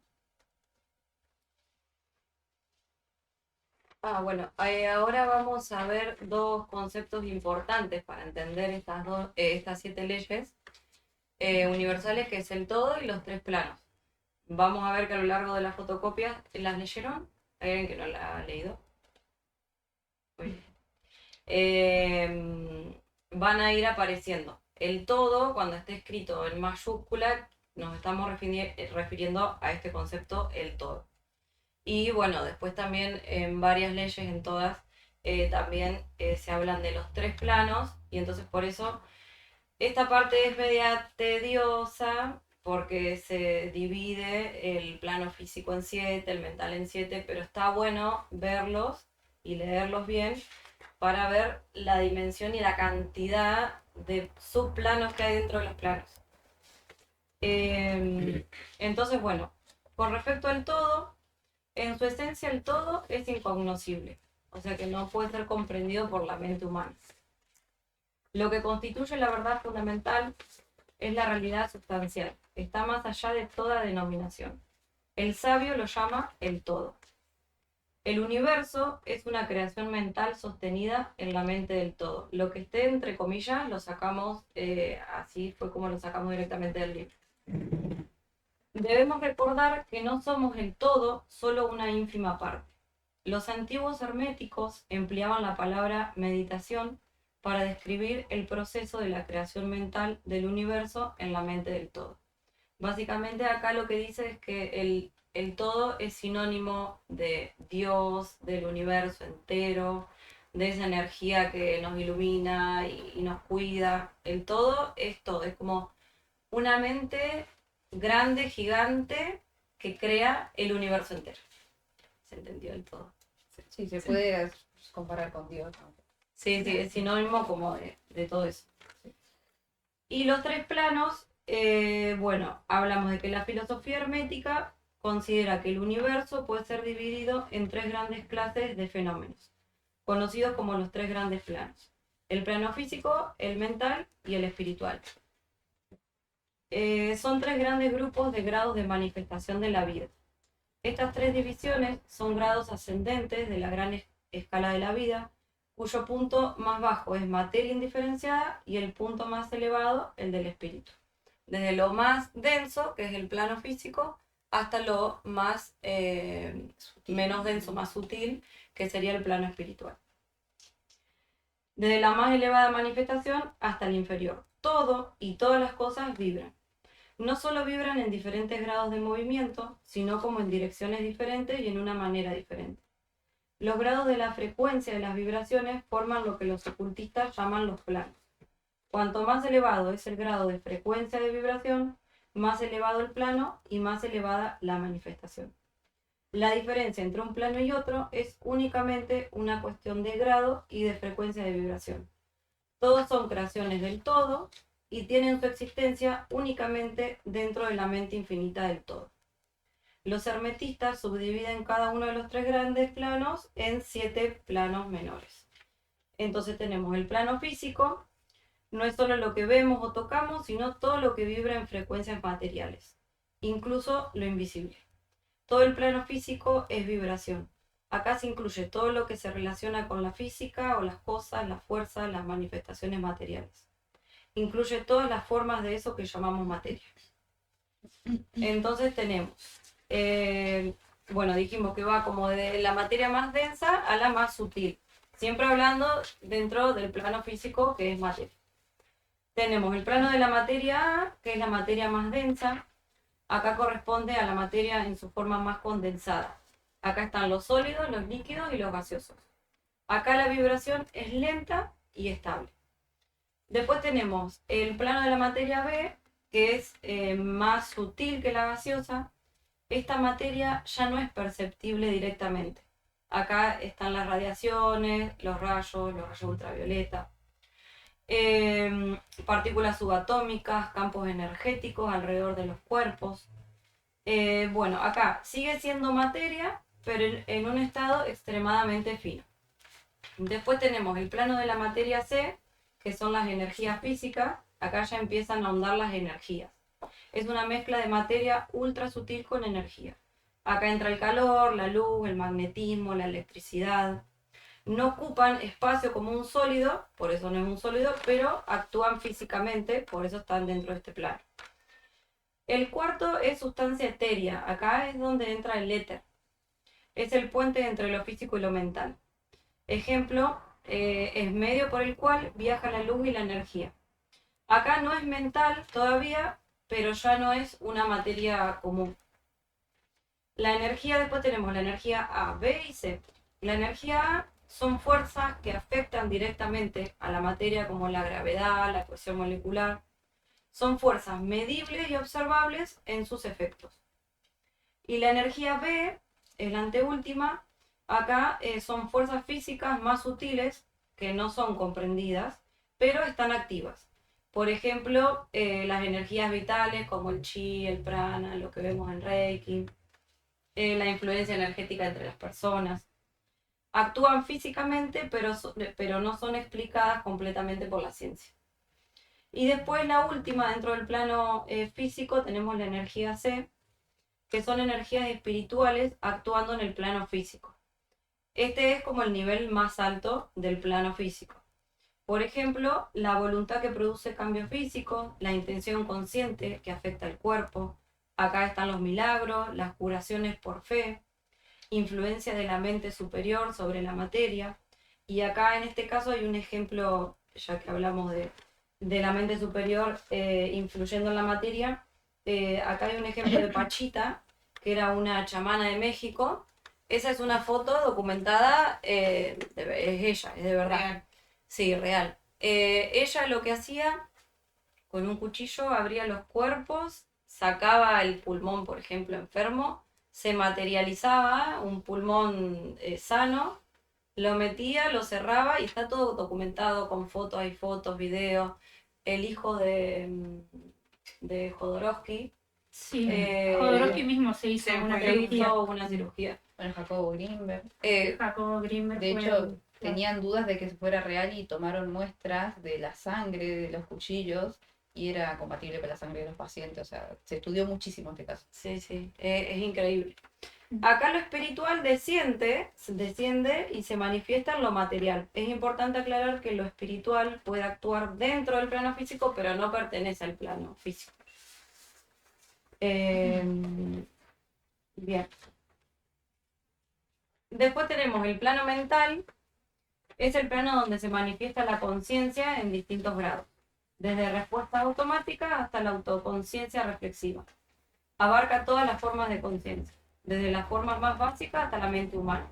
Bueno, ahora vamos a ver 2 conceptos importantes para entender estas 7 leyes universales, que es el todo y los 3 planos. Vamos a ver que a lo largo de las fotocopias, ¿las leyeron? ¿Hay alguien que no la ha leído? Van a ir apareciendo. El todo, cuando esté escrito en mayúscula, nos estamos refiriendo a este concepto, el todo. Y bueno, después también en varias leyes, en todas, también se hablan de los 3 planos, y entonces por eso esta parte es media tediosa, porque se divide el plano físico en 7, el mental en 7, pero está bueno verlos y leerlos bien para ver la dimensión y la cantidad de subplanos que hay dentro de los planos. Entonces, bueno, con respecto al todo, en su esencia el todo es incognoscible, o sea que no puede ser comprendido por la mente humana. Lo que constituye la verdad fundamental es la realidad sustancial, está más allá de toda denominación. El sabio lo llama el todo. El universo es una creación mental sostenida en la mente del todo. Lo que esté entre comillas lo sacamos, así fue como lo sacamos directamente del libro. Debemos recordar que no somos el todo, solo una ínfima parte. Los antiguos herméticos empleaban la palabra meditación para describir el proceso de la creación mental del universo en la mente del todo. Básicamente acá lo que dice es que el todo es sinónimo de Dios, del universo entero, de esa energía que nos ilumina y nos cuida. El todo, es como una mente grande, gigante, que crea el universo entero. ¿Se entendió el todo? Sí, se puede comparar con Dios, ¿no? Sí, es sinónimo como de todo eso. Y los tres planos, bueno, hablamos de que la filosofía hermética considera que el universo puede ser dividido en tres grandes clases de fenómenos, conocidos como los tres grandes planos: el plano físico, el mental y el espiritual. Son tres grandes grupos de grados de manifestación de la vida. Estas tres divisiones son grados ascendentes de la gran escala de la vida, cuyo punto más bajo es materia indiferenciada y el punto más elevado el del espíritu. Desde lo más denso, que es el plano físico, hasta lo más menos denso, más sutil, que sería el plano espiritual. Desde la más elevada manifestación hasta el inferior. Todo y todas las cosas vibran. No solo vibran en diferentes grados de movimiento, sino como en direcciones diferentes y en una manera diferente. Los grados de la frecuencia de las vibraciones forman lo que los ocultistas llaman los planos. Cuanto más elevado es el grado de frecuencia de vibración, más elevado el plano y más elevada la manifestación. La diferencia entre un plano y otro es únicamente una cuestión de grado y de frecuencia de vibración. Todos son creaciones del todo y tienen su existencia únicamente dentro de la mente infinita del todo. Los hermetistas subdividen cada uno de los tres grandes planos en 7 planos menores. Entonces tenemos el plano físico, no es solo lo que vemos o tocamos, sino todo lo que vibra en frecuencias materiales, incluso lo invisible. Todo el plano físico es vibración. Acá se incluye todo lo que se relaciona con la física o las cosas, las fuerzas, las manifestaciones materiales. Incluye todas las formas de eso que llamamos materia. Entonces tenemos, bueno, dijimos que va como de la materia más densa a la más sutil, siempre hablando dentro del plano físico, que es materia. Tenemos el plano de la materia A, que es la materia más densa. Acá corresponde a la materia en su forma más condensada. Acá están los sólidos, los líquidos y los gaseosos. Acá la vibración es lenta y estable. Después tenemos el plano de la materia B, que es más sutil que la gaseosa. Esta materia ya no es perceptible directamente. Acá están las radiaciones, los rayos ultravioleta, partículas subatómicas, campos energéticos alrededor de los cuerpos. Bueno, acá sigue siendo materia, pero en un estado extremadamente fino. Después tenemos el plano de la materia C, que son las energías físicas. Acá ya empiezan a ahondar las energías. Es una mezcla de materia ultra sutil con energía. Acá entra el calor, la luz, el magnetismo, la electricidad. No ocupan espacio como un sólido, por eso no es un sólido, pero actúan físicamente, por eso están dentro de este plano. El cuarto es sustancia etérea. Acá es donde entra el éter. Es el puente entre lo físico y lo mental. Ejemplo, es medio por el cual viaja la luz y la energía. Acá no es mental todavía, pero ya no es una materia común. La energía, después tenemos la energía A, B y C. La energía A son fuerzas que afectan directamente a la materia, como la gravedad, la cohesión molecular. Son fuerzas medibles y observables en sus efectos. Y la energía B, es la anteúltima. Acá son fuerzas físicas más sutiles que no son comprendidas, pero están activas. Por ejemplo, las energías vitales como el chi, el prana, lo que vemos en Reiki, la influencia energética entre las personas. Actúan físicamente, pero no son explicadas completamente por la ciencia. Y después la última, dentro del plano físico, tenemos la energía C, que son energías espirituales actuando en el plano físico. Este es como el nivel más alto del plano físico. Por ejemplo, la voluntad que produce cambios físicos, la intención consciente que afecta al cuerpo. Acá están los milagros, las curaciones por fe, influencia de la mente superior sobre la materia. Y acá en este caso hay un ejemplo ya que hablamos de la mente superior influyendo en la materia, acá hay un ejemplo de Pachita, que era una chamana de México. Esa es una foto documentada, es ella, es de verdad. Real. Sí, real. Ella lo que hacía, con un cuchillo abría los cuerpos, sacaba el pulmón, por ejemplo, enfermo, se materializaba un pulmón sano, lo metía, lo cerraba y está todo documentado con fotos, hay fotos, videos. El hijo de Jodorowsky Sí, Eh, Jodorowsky mismo se hizo se una fue, le cirugía. hizo una cirugía. Bueno, Jacobo Greenberg. Jacobo Grimberg De fue hecho, un- tenían dudas de que fuera real y tomaron muestras de la sangre de los cuchillos y era compatible con la sangre de los pacientes. O sea, se estudió muchísimo este caso. Sí, sí, es increíble. Acá lo espiritual desciende y se manifiesta en lo material. Es importante aclarar que lo espiritual puede actuar dentro del plano físico, pero no pertenece al plano físico. Bien. Después tenemos el plano mental. Es el plano donde se manifiesta la conciencia en distintos grados, desde respuesta automática hasta la autoconciencia reflexiva. Abarca todas las formas de conciencia, desde las formas más básicas hasta la mente humana.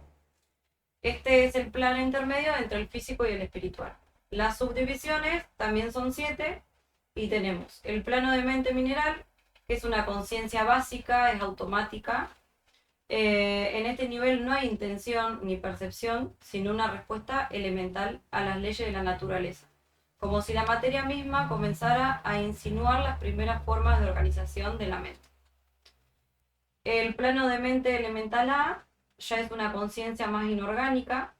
Este es el plano intermedio entre el físico y el espiritual. Las subdivisiones también son 7 y tenemos el plano de mente mineral, que es una conciencia básica, es automática. En este nivel no hay intención ni percepción, sino una respuesta elemental a las leyes de la naturaleza, como si la materia misma comenzara a insinuar las primeras formas de organización de la mente. El plano de mente elemental A ya es una conciencia más inorgánica.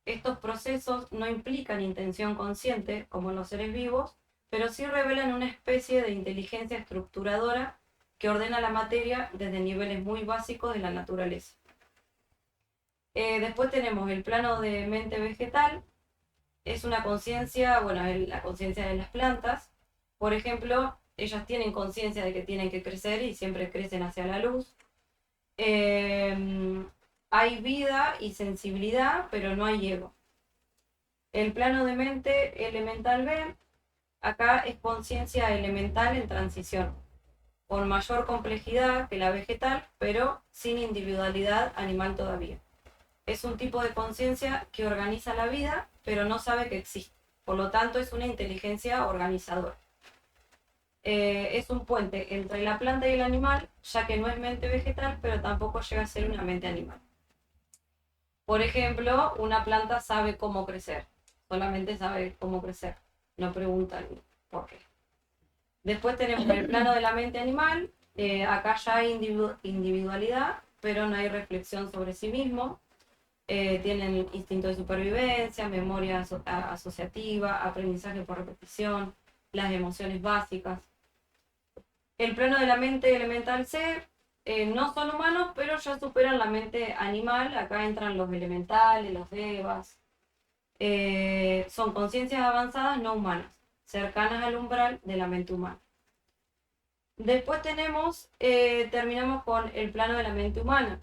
Estos procesos no implican intención consciente, como en los seres vivos, pero sí revelan una especie de inteligencia estructuradora que ordena la materia desde niveles muy básicos de la naturaleza. Después tenemos el plano de mente vegetal. Es una conciencia, bueno, es la conciencia de las plantas. Por ejemplo, ellas tienen conciencia de que tienen que crecer y siempre crecen hacia la luz. Hay vida y sensibilidad, pero no hay ego. El plano de mente elemental B, acá es conciencia elemental en transición, con mayor complejidad que la vegetal, pero sin individualidad animal todavía. Es un tipo de conciencia que organiza la vida, pero no sabe que existe. Por lo tanto, es una inteligencia organizadora. Es un puente entre la planta y el animal, ya que no es mente vegetal, pero tampoco llega a ser una mente animal. Por ejemplo, una planta sabe cómo crecer, solamente sabe cómo crecer, no preguntan por qué. Después tenemos el plano de la mente animal. Acá ya hay individualidad, pero no hay reflexión sobre sí mismo. Tienen instinto de supervivencia, memoria asociativa, aprendizaje por repetición, las emociones básicas. El plano de la mente elemental C, no son humanos, pero ya superan la mente animal. Acá entran los elementales, los devas. Son conciencias avanzadas no humanas, cercanas al umbral de la mente humana. Después terminamos con el plano de la mente humana.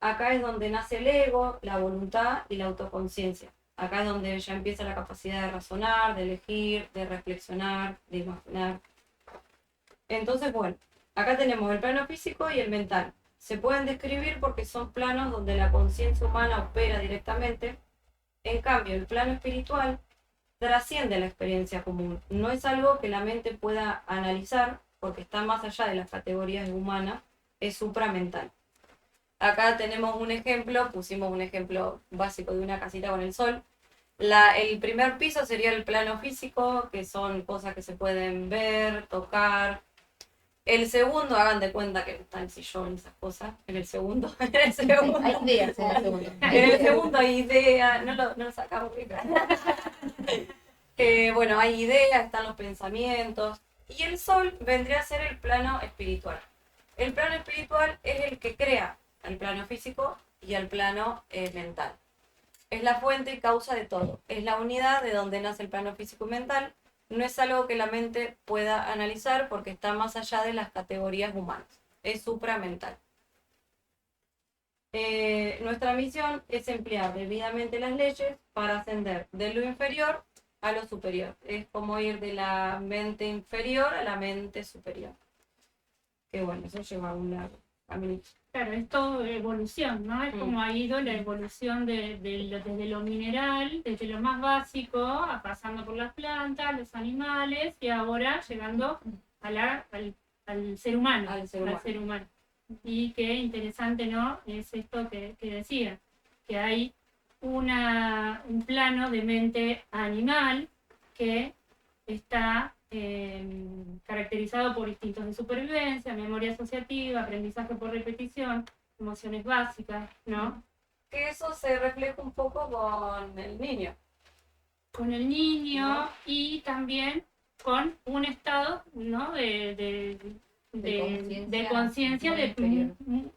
Acá es donde nace el ego, la voluntad y la autoconciencia. Acá es donde ya empieza la capacidad de razonar, de elegir, de reflexionar, de imaginar. Entonces, bueno, acá tenemos el plano físico y el mental. Se pueden describir porque son planos donde la conciencia humana opera directamente. En cambio, el plano espiritual trasciende la experiencia común. No es algo que la mente pueda analizar porque está más allá de las categorías humanas, es supramental. Acá tenemos un ejemplo, pusimos un ejemplo básico de una casita con el sol. El primer piso sería el plano físico, que son cosas que se pueden ver, tocar. El segundo, hagan de cuenta que está el sillón y esas cosas. En el segundo, Hay ideas en el segundo. en el segundo hay ideas, no lo sacamos bien. Bueno, hay ideas, están los pensamientos. Y el sol vendría a ser el plano espiritual. El plano espiritual es el que crea el plano físico y el plano mental. Es la fuente y causa de todo. Es la unidad de donde nace el plano físico y mental. No es algo que la mente pueda analizar porque está más allá de las categorías humanas. Es supramental. Nuestra misión es emplear debidamente las leyes para ascender de lo inferior a lo superior. Es como ir de la mente inferior a la mente superior. Que bueno, eso lleva un largo camino. Claro, es todo evolución, ¿no? Es como ha ido la evolución desde lo mineral, desde lo más básico, pasando por las plantas, los animales, y ahora llegando al ser humano. Al ser humano. Ser humano. Y qué interesante, ¿no? Es esto que decía, que hay un plano de mente animal que está caracterizado por instintos de supervivencia, memoria asociativa, aprendizaje por repetición, emociones básicas, ¿no? Que eso se refleja un poco con el niño. Con el niño ¿No? y también con un estado, ¿no? de conciencia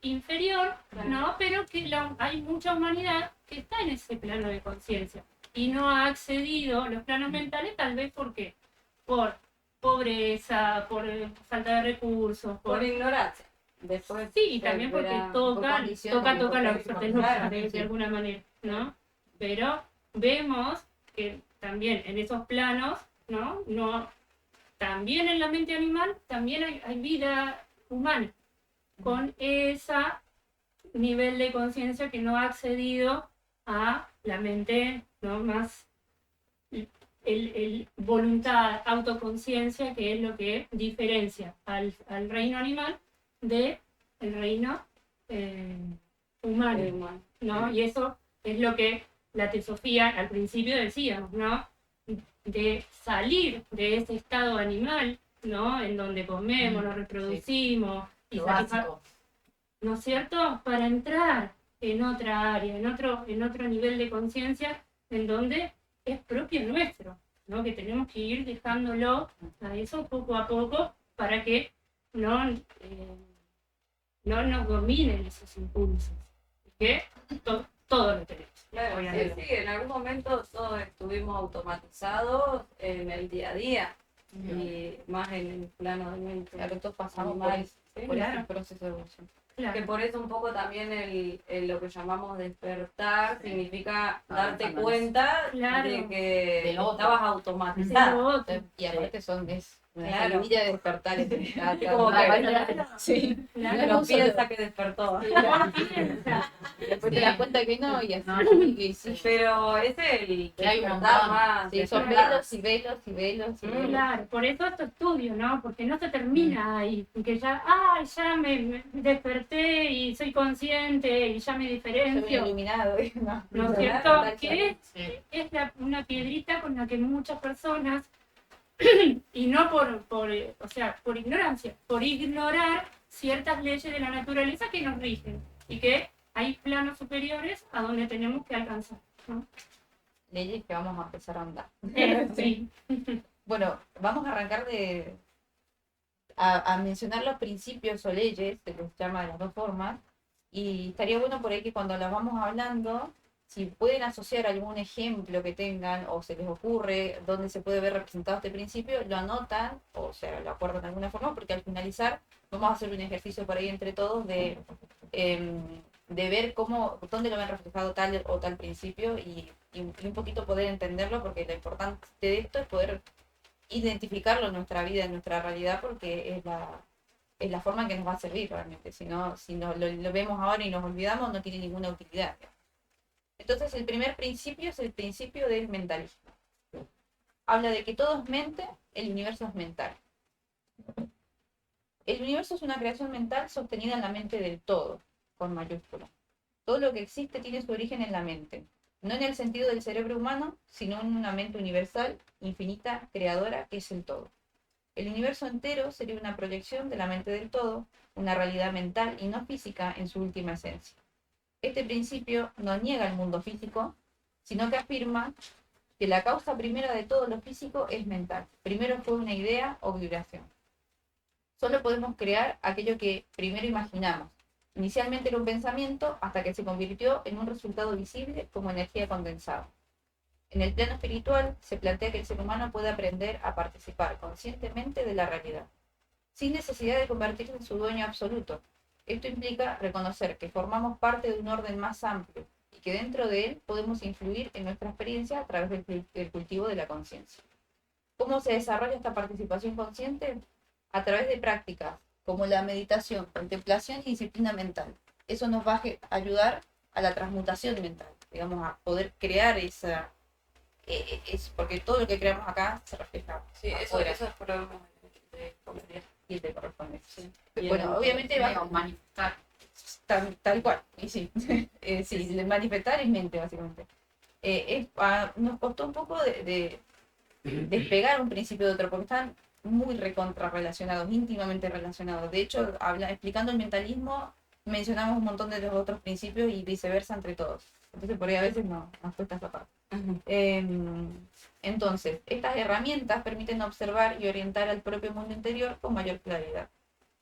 inferior, ¿no? Pero que hay mucha humanidad que está en ese plano de conciencia y no ha accedido a los planos mentales, tal vez porque por pobreza, por falta de recursos, Por ignorancia. Después sí, y también porque toca la Claro, de alguna manera, ¿no? Pero vemos que también en esos planos, ¿no? También en la mente animal, también hay vida humana, con ese nivel de conciencia que no ha accedido a la mente, ¿no? Más el voluntad, autoconciencia, que es lo que diferencia al reino animal del reino humano, ¿no? Y eso es lo que la teosofía al principio decíamos, ¿no? De salir de ese estado animal, ¿no? En donde comemos, nos reproducimos, y Lo básico. ¿no es cierto? Para entrar en otra área, en otro nivel de conciencia, en donde es propio nuestro, ¿no? Que tenemos que ir dejándolo a eso poco a poco para que no nos dominen esos impulsos, que todo lo tenemos. Claro, obviamente. sí, en algún momento todos estuvimos automatizados en el día a día y más en el plano de mente. Claro, todos pasamos por animal, ese, ¿sí? por ese Claro. proceso de evolución. Claro. Que por eso un poco también lo que llamamos despertar significa darte Avanzando. cuenta Claro. de que Del otro. estabas Pero automatizado. otro, Y aparte es una Claro. semilla de despertar. Como claro, Sí. claro. No piensa que despertó. Igual piensa. Después te Sí. das cuenta que no y así. No. Y sí. Pero ese es el Que hay un despertar montón. más. Sí, son despertar. velos y velos y velos y velos. Claro, por eso estos estudios, ¿no? Porque no se termina ahí, que ya me desperté y soy consciente y ya me Yo me he diferencio, iluminado. ¿No? ¿no es Claro, cierto? tal Que Sí. es una piedrita con la que muchas personas, y no por ignorancia, por ignorar ciertas leyes de la naturaleza que nos rigen y que hay planos superiores a donde tenemos que alcanzar, ¿no? Leyes que vamos a empezar a andar. Sí. Bueno, vamos a arrancar a mencionar los principios o leyes, se los llama de las dos formas, y estaría bueno por ahí que cuando las vamos hablando, si pueden asociar algún ejemplo que tengan o se les ocurre donde se puede ver representado este principio, lo anotan o sea, lo acuerdan de alguna forma, porque al finalizar vamos a hacer un ejercicio por ahí entre todos de ver dónde lo ven reflejado tal o tal principio y un poquito poder entenderlo, porque lo importante de esto es poder identificarlo en nuestra vida, en nuestra realidad, porque es la forma en que nos va a servir realmente. Si no lo vemos ahora y nos olvidamos, no tiene ninguna utilidad. Entonces el primer principio es el principio del mentalismo. Habla de que todo es mente, el universo es mental. El universo es una creación mental sostenida en la mente del todo, con mayúscula. Todo lo que existe tiene su origen en la mente, no en el sentido del cerebro humano, sino en una mente universal, infinita, creadora, que es el todo. El universo entero sería una proyección de la mente del todo, una realidad mental y no física en su última esencia. Este principio no niega el mundo físico, sino que afirma que la causa primera de todo lo físico es mental. Primero fue una idea o vibración. Solo podemos crear aquello que primero imaginamos. Inicialmente era un pensamiento hasta que se convirtió en un resultado visible como energía condensada. En el plano espiritual se plantea que el ser humano puede aprender a participar conscientemente de la realidad, sin necesidad de convertirse en su dueño absoluto. Esto implica reconocer que formamos parte de un orden más amplio, y que dentro de él podemos influir en nuestra experiencia a través del cultivo de la conciencia. ¿Cómo se desarrolla esta participación consciente? A través de prácticas como la meditación, contemplación y disciplina mental. Eso nos va a ayudar a la transmutación mental, digamos, a poder crear esa... porque todo lo que creamos acá se refleja Sí, eso afuera es problema de comedia. y te corresponde. Sí. Bueno, obviamente va a manifestar. tal cual, y sí, sí, el manifestar es mente, básicamente. Nos costó un poco de despegar un principio de otro, porque están muy recontrarrelacionados, íntimamente relacionados. De hecho, explicando el mentalismo, mencionamos un montón de los otros principios y viceversa entre todos. Entonces, por ahí a veces nos cuesta esa parte. Entonces, estas herramientas permiten observar y orientar al propio mundo interior con mayor claridad.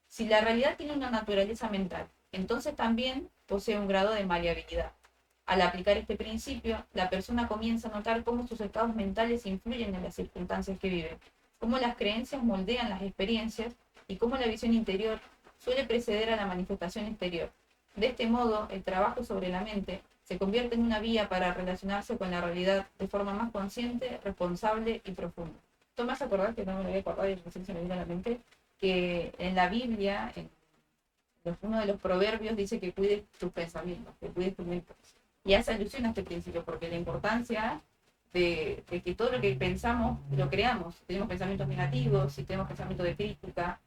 Si la realidad tiene una naturaleza mental, entonces también posee un grado de maleabilidad. Al aplicar este principio, la persona comienza a notar cómo sus estados mentales influyen en las circunstancias que vive, cómo las creencias moldean las experiencias y cómo la visión interior suele preceder a la manifestación exterior. De este modo, el trabajo sobre la mente se convierte en una vía para relacionarse con la realidad de forma más consciente, responsable y profunda. Esto me hace acordar, que no me lo había acordado y recién se me vino a la mente, que en la Biblia, uno de los proverbios dice que cuides tus pensamientos, que cuides tus mentes. Y hace alusión a este principio, porque la importancia de que todo lo que pensamos lo creamos. Si tenemos pensamientos negativos, si tenemos pensamientos de crítica,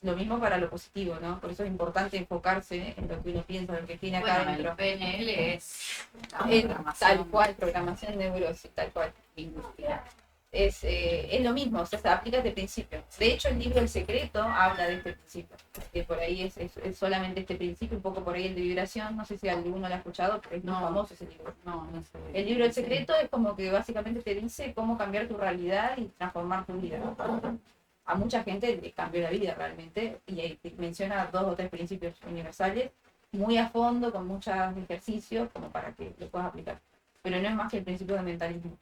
lo mismo para lo positivo, ¿no? Por eso es importante enfocarse en lo que uno piensa, lo que tiene acá Bueno, adentro. el PNL es la Es programación tal cual, programación neurosis, tal cual. lingüística. Es lo mismo, o sea, se aplica este principio. De hecho, el libro El Secreto habla de este principio, que por ahí es solamente este principio, un poco por ahí el de vibración, no sé si alguno lo ha escuchado, pero es muy No. famoso ese libro. No sé. El libro El Secreto es como que básicamente te dice cómo cambiar tu realidad y transformar tu vida. A mucha gente le cambió la vida realmente, y ahí te menciona 2 o 3 principios universales, muy a fondo, con muchos ejercicios, como para que lo puedas aplicar. Pero no es más que el principio de mentalismo.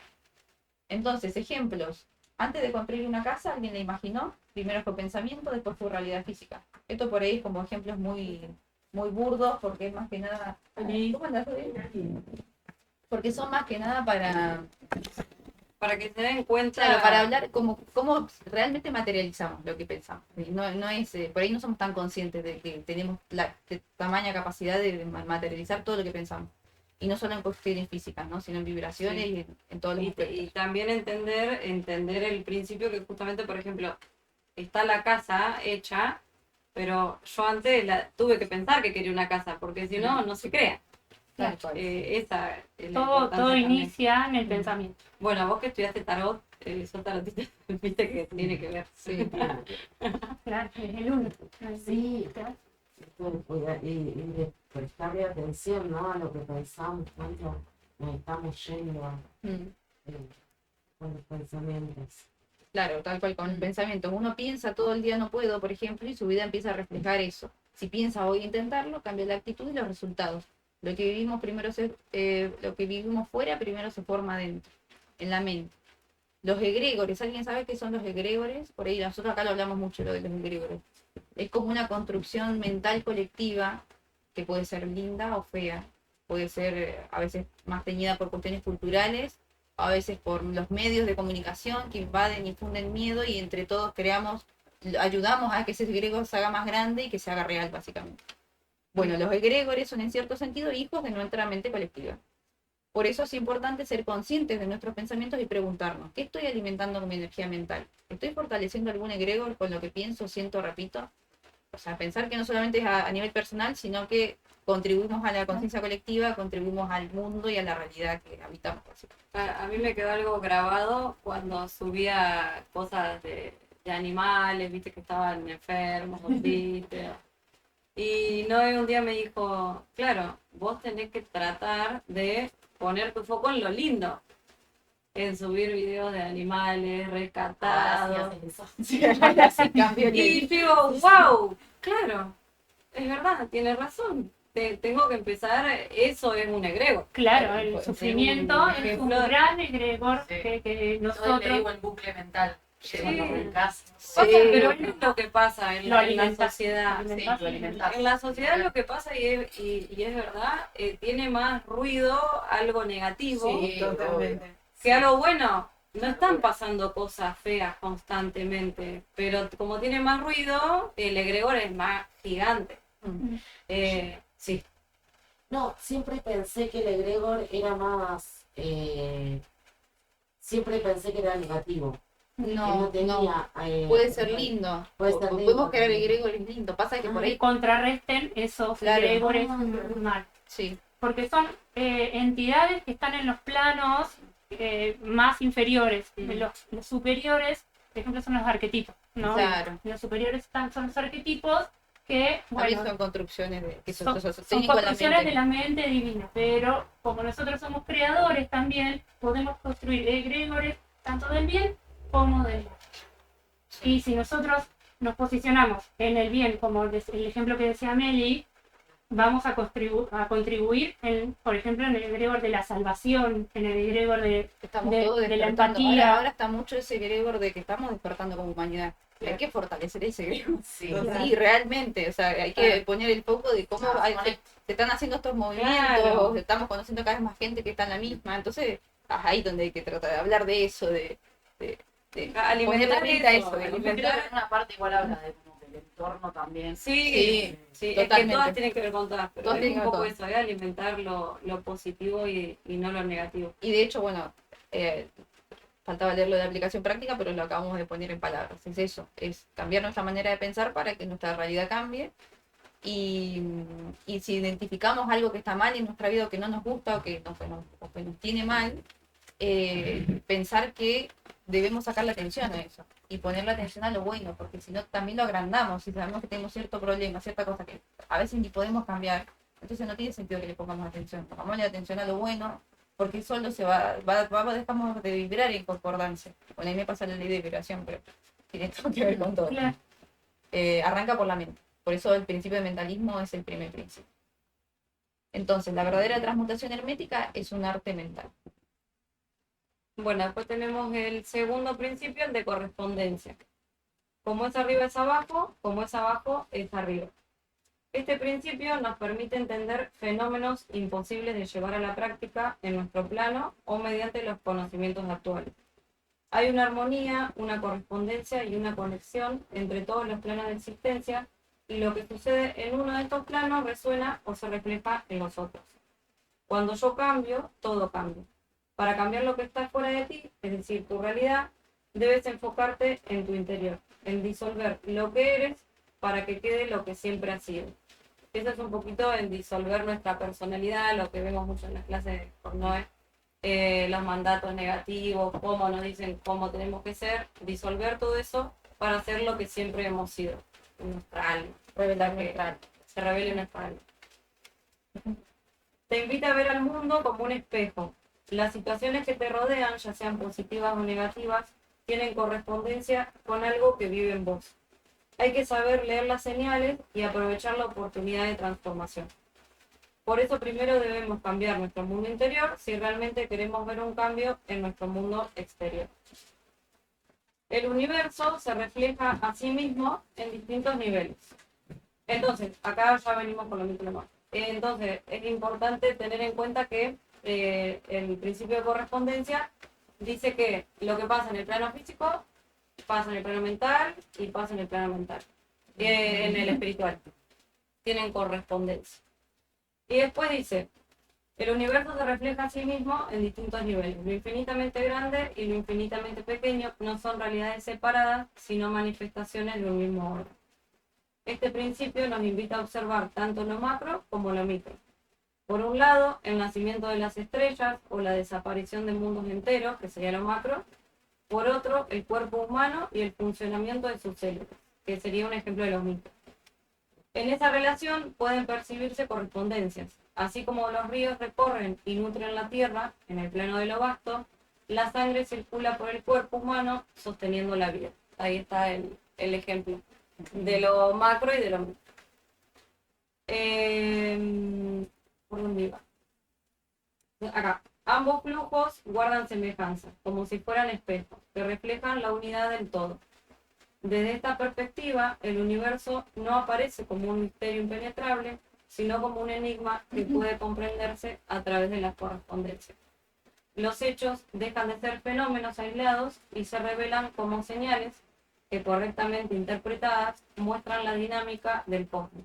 Entonces, ejemplos. Antes de construir una casa, alguien la imaginó, primero fue pensamiento, después fue realidad física. Esto por ahí es como ejemplos muy, muy burdos, porque es más que nada... ¿Cómo andás, Rodrigo? Porque son más que nada Para que se den cuenta. claro, para hablar cómo realmente materializamos lo que pensamos. No es, por ahí no somos tan conscientes de que tenemos la tamaña capacidad de materializar todo lo que pensamos. Y no solo en cuestiones físicas, ¿no? Sino en vibraciones y en todos los aspectos. Y también entender el principio que justamente, por ejemplo, está la casa hecha, pero yo antes tuve que pensar que quería una casa, porque si no, no se crea. Tal cual. Esa es la Todo importancia también. inicia en el pensamiento. Bueno, vos que estudiaste tarot, sos tarotista, viste que tiene que ver. Sí. Claro, es el único. Sí. Y de prestarle atención, ¿no? A lo que pensamos, cuánto nos estamos yendo con los pensamientos. Claro, tal cual, con los pensamientos. Uno piensa todo el día no puedo, por ejemplo, y su vida empieza a reflejar eso. Si piensa voy a intentarlo, cambia la actitud y los resultados. Lo que vivimos lo que vivimos fuera primero se forma dentro, en la mente. Los egregores, ¿alguien sabe qué son los egregores? Por ahí nosotros acá lo hablamos mucho, lo de los egregores. Es como una construcción mental colectiva que puede ser linda o fea. Puede ser a veces más teñida por cuestiones culturales, a veces por los medios de comunicación que invaden y infunden miedo y entre todos ayudamos a que ese egregor se haga más grande y que se haga real, básicamente. Bueno, los egregores son en cierto sentido hijos de nuestra mente colectiva. Por eso es importante ser conscientes de nuestros pensamientos y preguntarnos, ¿qué estoy alimentando con mi energía mental? ¿Estoy fortaleciendo algún egregor con lo que pienso, siento, repito? O sea, pensar que no solamente es a nivel personal, sino que contribuimos a la conciencia colectiva, contribuimos al mundo y a la realidad que habitamos. A mí me quedó algo grabado cuando subía cosas de animales, viste que estaban enfermos, ¿viste? Y Noé un día me dijo, claro, vos tenés que tratar de poner tu foco en lo lindo, en subir videos de animales rescatados. Y digo, wow, claro, es verdad, tienes razón. Tengo que empezar, eso es un egregor. Claro, el Pues, sufrimiento es un ejemplo. gran egregor Sí. que Yo le nosotros... digo el bucle mental. llevando en casa. Pasa, Sí. pero es lo que pasa en Lo la alimenta- sociedad. alimenta- Sí, lo alimentás. En la sociedad lo que pasa, y es verdad, tiene más ruido algo negativo Sí, Totalmente. que algo bueno. No están pasando cosas feas constantemente, pero como tiene más ruido, el egregor es más gigante. Mm. Sí, No, siempre pensé que el egregor era más. Siempre pensé que era negativo. Que no No, tenía. puede ser lindo. Puede ser Podemos lindo crear también. egregores lindos. Pasa que por Que ahí, contrarresten esos Claro. egregores Ah. mal. sí, Porque son entidades que están en los planos más inferiores. Los superiores, por ejemplo, son los arquetipos, ¿no? claro. Los superiores son los arquetipos que, También bueno, son construcciones que son sostienen con la construcciones mente. de la mente divina, pero como nosotros somos creadores también, podemos construir egregores tanto del bien como del mal. Y si nosotros nos posicionamos en el bien, como el ejemplo que decía Meli, vamos a contribuir, por ejemplo, en el egregor de la salvación, en el egregor Estamos de- todos de la despertando. empatía. Ahora está mucho ese egregor de que estamos despertando como humanidad. Hay que fortalecer ese egregor. Sí. Sí, realmente. O sea, hay que poner el foco de cómo se están haciendo estos movimientos, Claro. estamos conociendo cada vez más gente que está en la misma. Entonces, es ahí donde hay que tratar de hablar de eso, de poner la alimentar mente a eso, eso. Creo que en una parte igual habla de como del entorno también. Sí, Sí, es que totalmente. todas tienen que ver con todas, pero Todas es tienen un que ver poco con eso, es alimentar lo positivo y no lo negativo. Y de hecho, bueno, faltaba leer lo de aplicación práctica, pero lo acabamos de poner en palabras. Es eso, es cambiar nuestra manera de pensar para que nuestra realidad cambie. Y si identificamos algo que está mal en nuestra vida o que no nos gusta o que nos tiene mal, pensar que debemos sacar la atención a eso y poner la atención a lo bueno, porque si no también lo agrandamos. Si sabemos que tenemos cierto problema, cierta cosa que a veces ni podemos cambiar, entonces no tiene sentido que le pongamos atención. Pongámosle atención a lo bueno, porque solo dejamos de vibrar en concordancia. Bueno, ahí me pasa la ley de vibración, pero tiene todo que ver con todo. Claro. Arranca por la mente. Por eso el principio de mentalismo es el primer principio. Entonces, la verdadera transmutación hermética es un arte mental. Bueno, después tenemos el segundo principio, el de correspondencia. Como es arriba es abajo, como es abajo es arriba. Este principio nos permite entender fenómenos imposibles de llevar a la práctica en nuestro plano o mediante los conocimientos actuales. Hay una armonía, una correspondencia y una conexión entre todos los planos de existencia, y lo que sucede en uno de estos planos resuena o se refleja en los otros. Cuando yo cambio, todo cambia. Para cambiar lo que está fuera de ti, es decir, tu realidad, debes enfocarte en tu interior, en disolver lo que eres para que quede lo que siempre has sido. Eso es un poquito en disolver nuestra personalidad, lo que vemos mucho en las clases por Noé, los mandatos negativos, cómo nos dicen cómo tenemos que ser, disolver todo eso para ser lo que siempre hemos sido, nuestra alma, Revelar que nuestra alma. se revele nuestra alma. Te invita a ver al mundo como un espejo. Las situaciones que te rodean, ya sean positivas o negativas, tienen correspondencia con algo que vive en vos. Hay que saber leer las señales y aprovechar la oportunidad de transformación. Por eso primero debemos cambiar nuestro mundo interior si realmente queremos ver un cambio en nuestro mundo exterior. El universo se refleja a sí mismo en distintos niveles. Entonces, acá ya venimos con lo mismo. Entonces, es importante tener en cuenta que el principio de correspondencia dice que lo que pasa en el plano físico pasa en el plano mental y pasa en el plano mental, en el espiritual. Tienen correspondencia. Y después dice, el universo se refleja a sí mismo en distintos niveles. Lo infinitamente grande y lo infinitamente pequeño no son realidades separadas, sino manifestaciones de un mismo orden. Este principio nos invita a observar tanto lo macro como lo micro. Por un lado, el nacimiento de las estrellas o la desaparición de mundos enteros, que sería lo macro. Por otro, el cuerpo humano y el funcionamiento de sus células, que sería un ejemplo de lo micro. En esa relación pueden percibirse correspondencias. Así como los ríos recorren y nutren la tierra, en el plano de lo vasto, la sangre circula por el cuerpo humano sosteniendo la vida. Ahí está el ejemplo de lo macro y de lo micro. ¿Por dónde iba? Acá. Ambos flujos guardan semejanza, como si fueran espejos. que reflejan la unidad del todo. Desde esta perspectiva, el universo no aparece como un misterio impenetrable, sino como un enigma que puede comprenderse a través de la correspondencia. Los hechos dejan de ser fenómenos aislados y se revelan como señales que, correctamente interpretadas, muestran la dinámica del cosmos.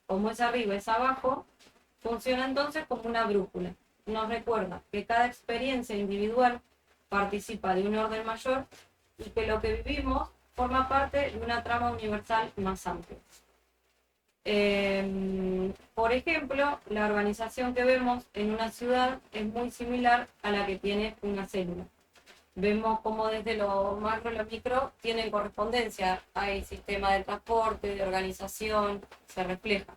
Como es arriba es abajo, funciona entonces como una brújula. Nos recuerda que cada experiencia individual participa de un orden mayor y que lo que vivimos forma parte de una trama universal más amplia. Por ejemplo, la organización que vemos en una ciudad es muy similar a la que tiene una célula. Vemos cómo desde lo macro a lo micro tienen correspondencia. Hay sistema de transporte, de organización, se refleja.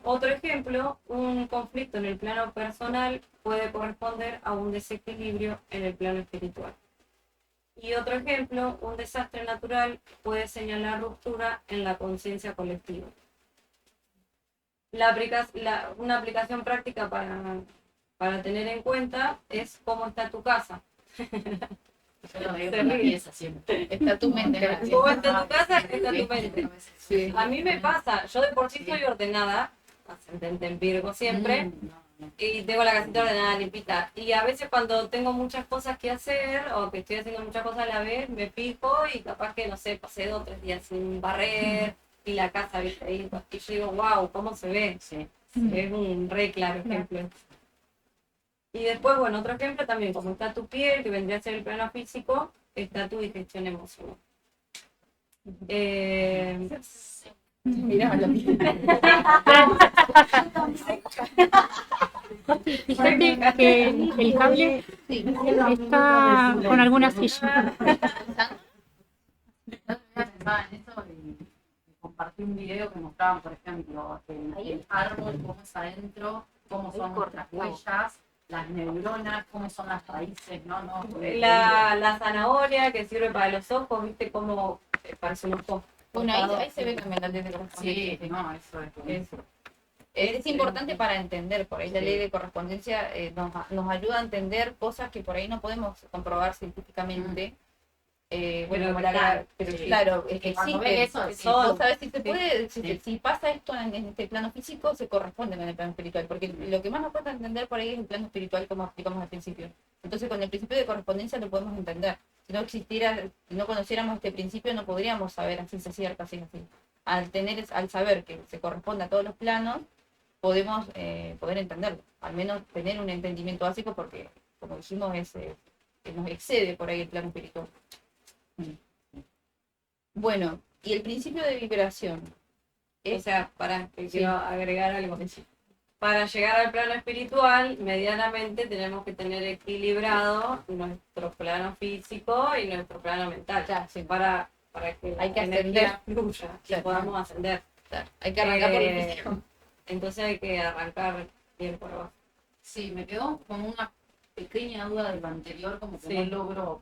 Otro ejemplo, un conflicto en el plano personal puede corresponder a un desequilibrio en el plano espiritual. Y otro ejemplo, un desastre natural puede señalar ruptura en la conciencia colectiva. Una aplicación práctica para tener en cuenta es cómo está tu casa. Yo lo veo con la pieza siempre. Está tu mente. ¿Cómo está tu casa? Está tu mente. Sí. A mí me pasa, yo de por sí soy ordenada, ascendente empírico siempre, y tengo la casita ordenada, limpita. Y a veces cuando tengo muchas cosas que hacer o que estoy haciendo muchas cosas a la vez, me fijo y capaz que, no sé, pasé 2 o 3 días sin barrer y la casa, ¿viste? Ahí, y yo digo, wow, ¿cómo se ve? Sí. Es un re claro ejemplo. Y después, bueno, otro ejemplo también, como está tu piel, que vendría a ser el plano físico, está tu digestión emocional. Mirá, la Fíjate que el cable está con alguna silla. Pensaba en eso y compartí un video que mostraban, por ejemplo, el árbol, cómo es adentro, cómo son nuestras huellas, las neuronas, cómo son las raíces, ¿no? La zanahoria que sirve para los ojos, ¿viste? Como parece un ojo. Bueno, ahí se ve también la ley de correspondencia. Sí, no, eso es buenísimo. Es importante para entender, por ahí la ley de correspondencia nos ayuda a entender cosas que por ahí no podemos comprobar científicamente. Bueno, pero Sí. claro, es que Cuando existe. ves eso, Vos sí. sabés si se puede, Sí. si pasa esto en este plano físico, se corresponde con el plano espiritual, porque lo que más nos cuesta entender por ahí es el plano espiritual, como explicamos al principio. Entonces, con el principio de correspondencia lo podemos entender. Si no existiera, si no conociéramos este principio, no podríamos saber a ciencia cierta, así. Al saber que se corresponde a todos los planos, podemos poder entenderlo, al menos tener un entendimiento básico, porque, como dijimos, nos excede por ahí el plano espiritual. Bueno, y el principio de vibración. O sea, quiero agregar algo. Para llegar al plano espiritual, medianamente tenemos que tener equilibrado nuestro plano físico y nuestro plano mental. Ya, sí. Para que Hay que la energía ascender. fluya y Claro. podamos ascender. Claro, hay que arrancar por el físico. Entonces hay que arrancar bien por abajo. Sí, me quedó como una pequeña duda de lo anterior, como que Sí. no logro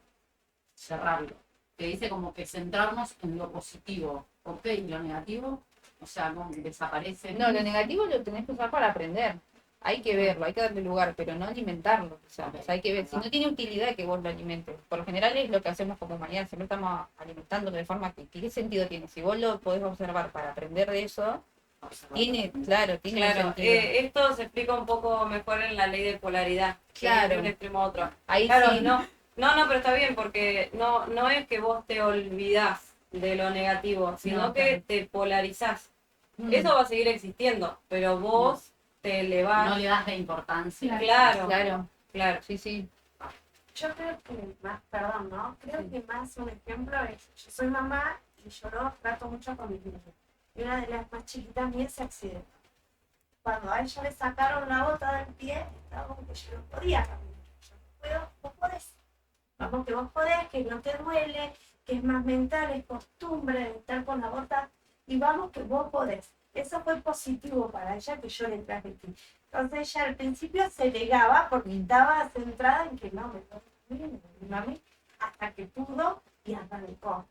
cerrarlo. Que dice como que centrarnos en lo positivo, ¿ok? Y lo negativo, o sea, como que desaparece. No, lo negativo lo tenés que usar para aprender. Hay que verlo, hay que darle lugar, pero no alimentarlo. O sea, hay que ver. Si no tiene utilidad, que vos lo alimentes. Por lo general es lo que hacemos como humanidad, siempre estamos alimentándolo de forma que, ¿qué sentido tiene? Si vos lo podés observar para aprender de eso, tiene Claro, sentido. esto se explica un poco mejor en la ley de polaridad. Que Claro. es de un extremo a otro. Ahí Claro, sí. no, pero está bien, porque no es que vos te olvidás de lo negativo, sino No, que claro. te polarizás. Mm. Eso va a seguir existiendo, pero vos te elevás. No le das la importancia. Claro, Claro, sí, sí. Yo creo que más, perdón, ¿no? Creo que más un ejemplo es, yo soy mamá y yo trato mucho con mis niños. Y una de las más chiquitas mías se accidentó. Cuando a ella le sacaron la bota del pie, estaba como que yo no podía caminar. Yo no puedo, vos podés. Vamos que vos podés, que no te duele, que es más mental, es costumbre de estar con la bota. Y vamos que vos podés. Eso fue positivo para ella que yo le transmití. Entonces ella al principio se negaba porque estaba centrada en que no, me mami, hasta que pudo y arrancó.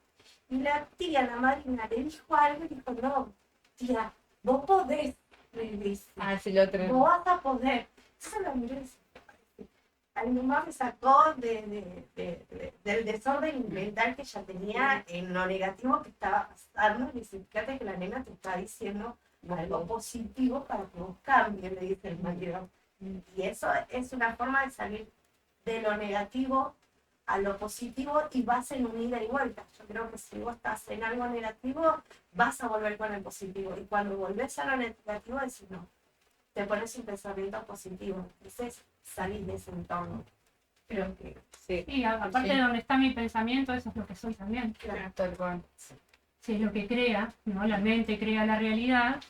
Y la tía, la madrina, le dijo algo y dijo, no, tía, vos podés, le dice, Ah, sí, lo otro. vos vas a poder. Eso lo miré y dice, a mi mamá me sacó del desorden mental que ella tenía en lo negativo que estaba pasando. Y dice, fíjate que la nena te está diciendo algo positivo para que vos cambies, le dice el marido. Y eso es una forma de salir de lo negativo a lo positivo y vas en un ida y vuelta. Yo creo que si vos estás en algo negativo, vas a volver con el positivo. Y cuando volvés a lo negativo, decís no, te pones un pensamiento positivo. Entonces salís de ese entorno. Creo que Sí, Y aparte de donde está mi pensamiento, eso es lo que soy también. tal cual. Si es lo que crea, ¿no? La mente crea la realidad.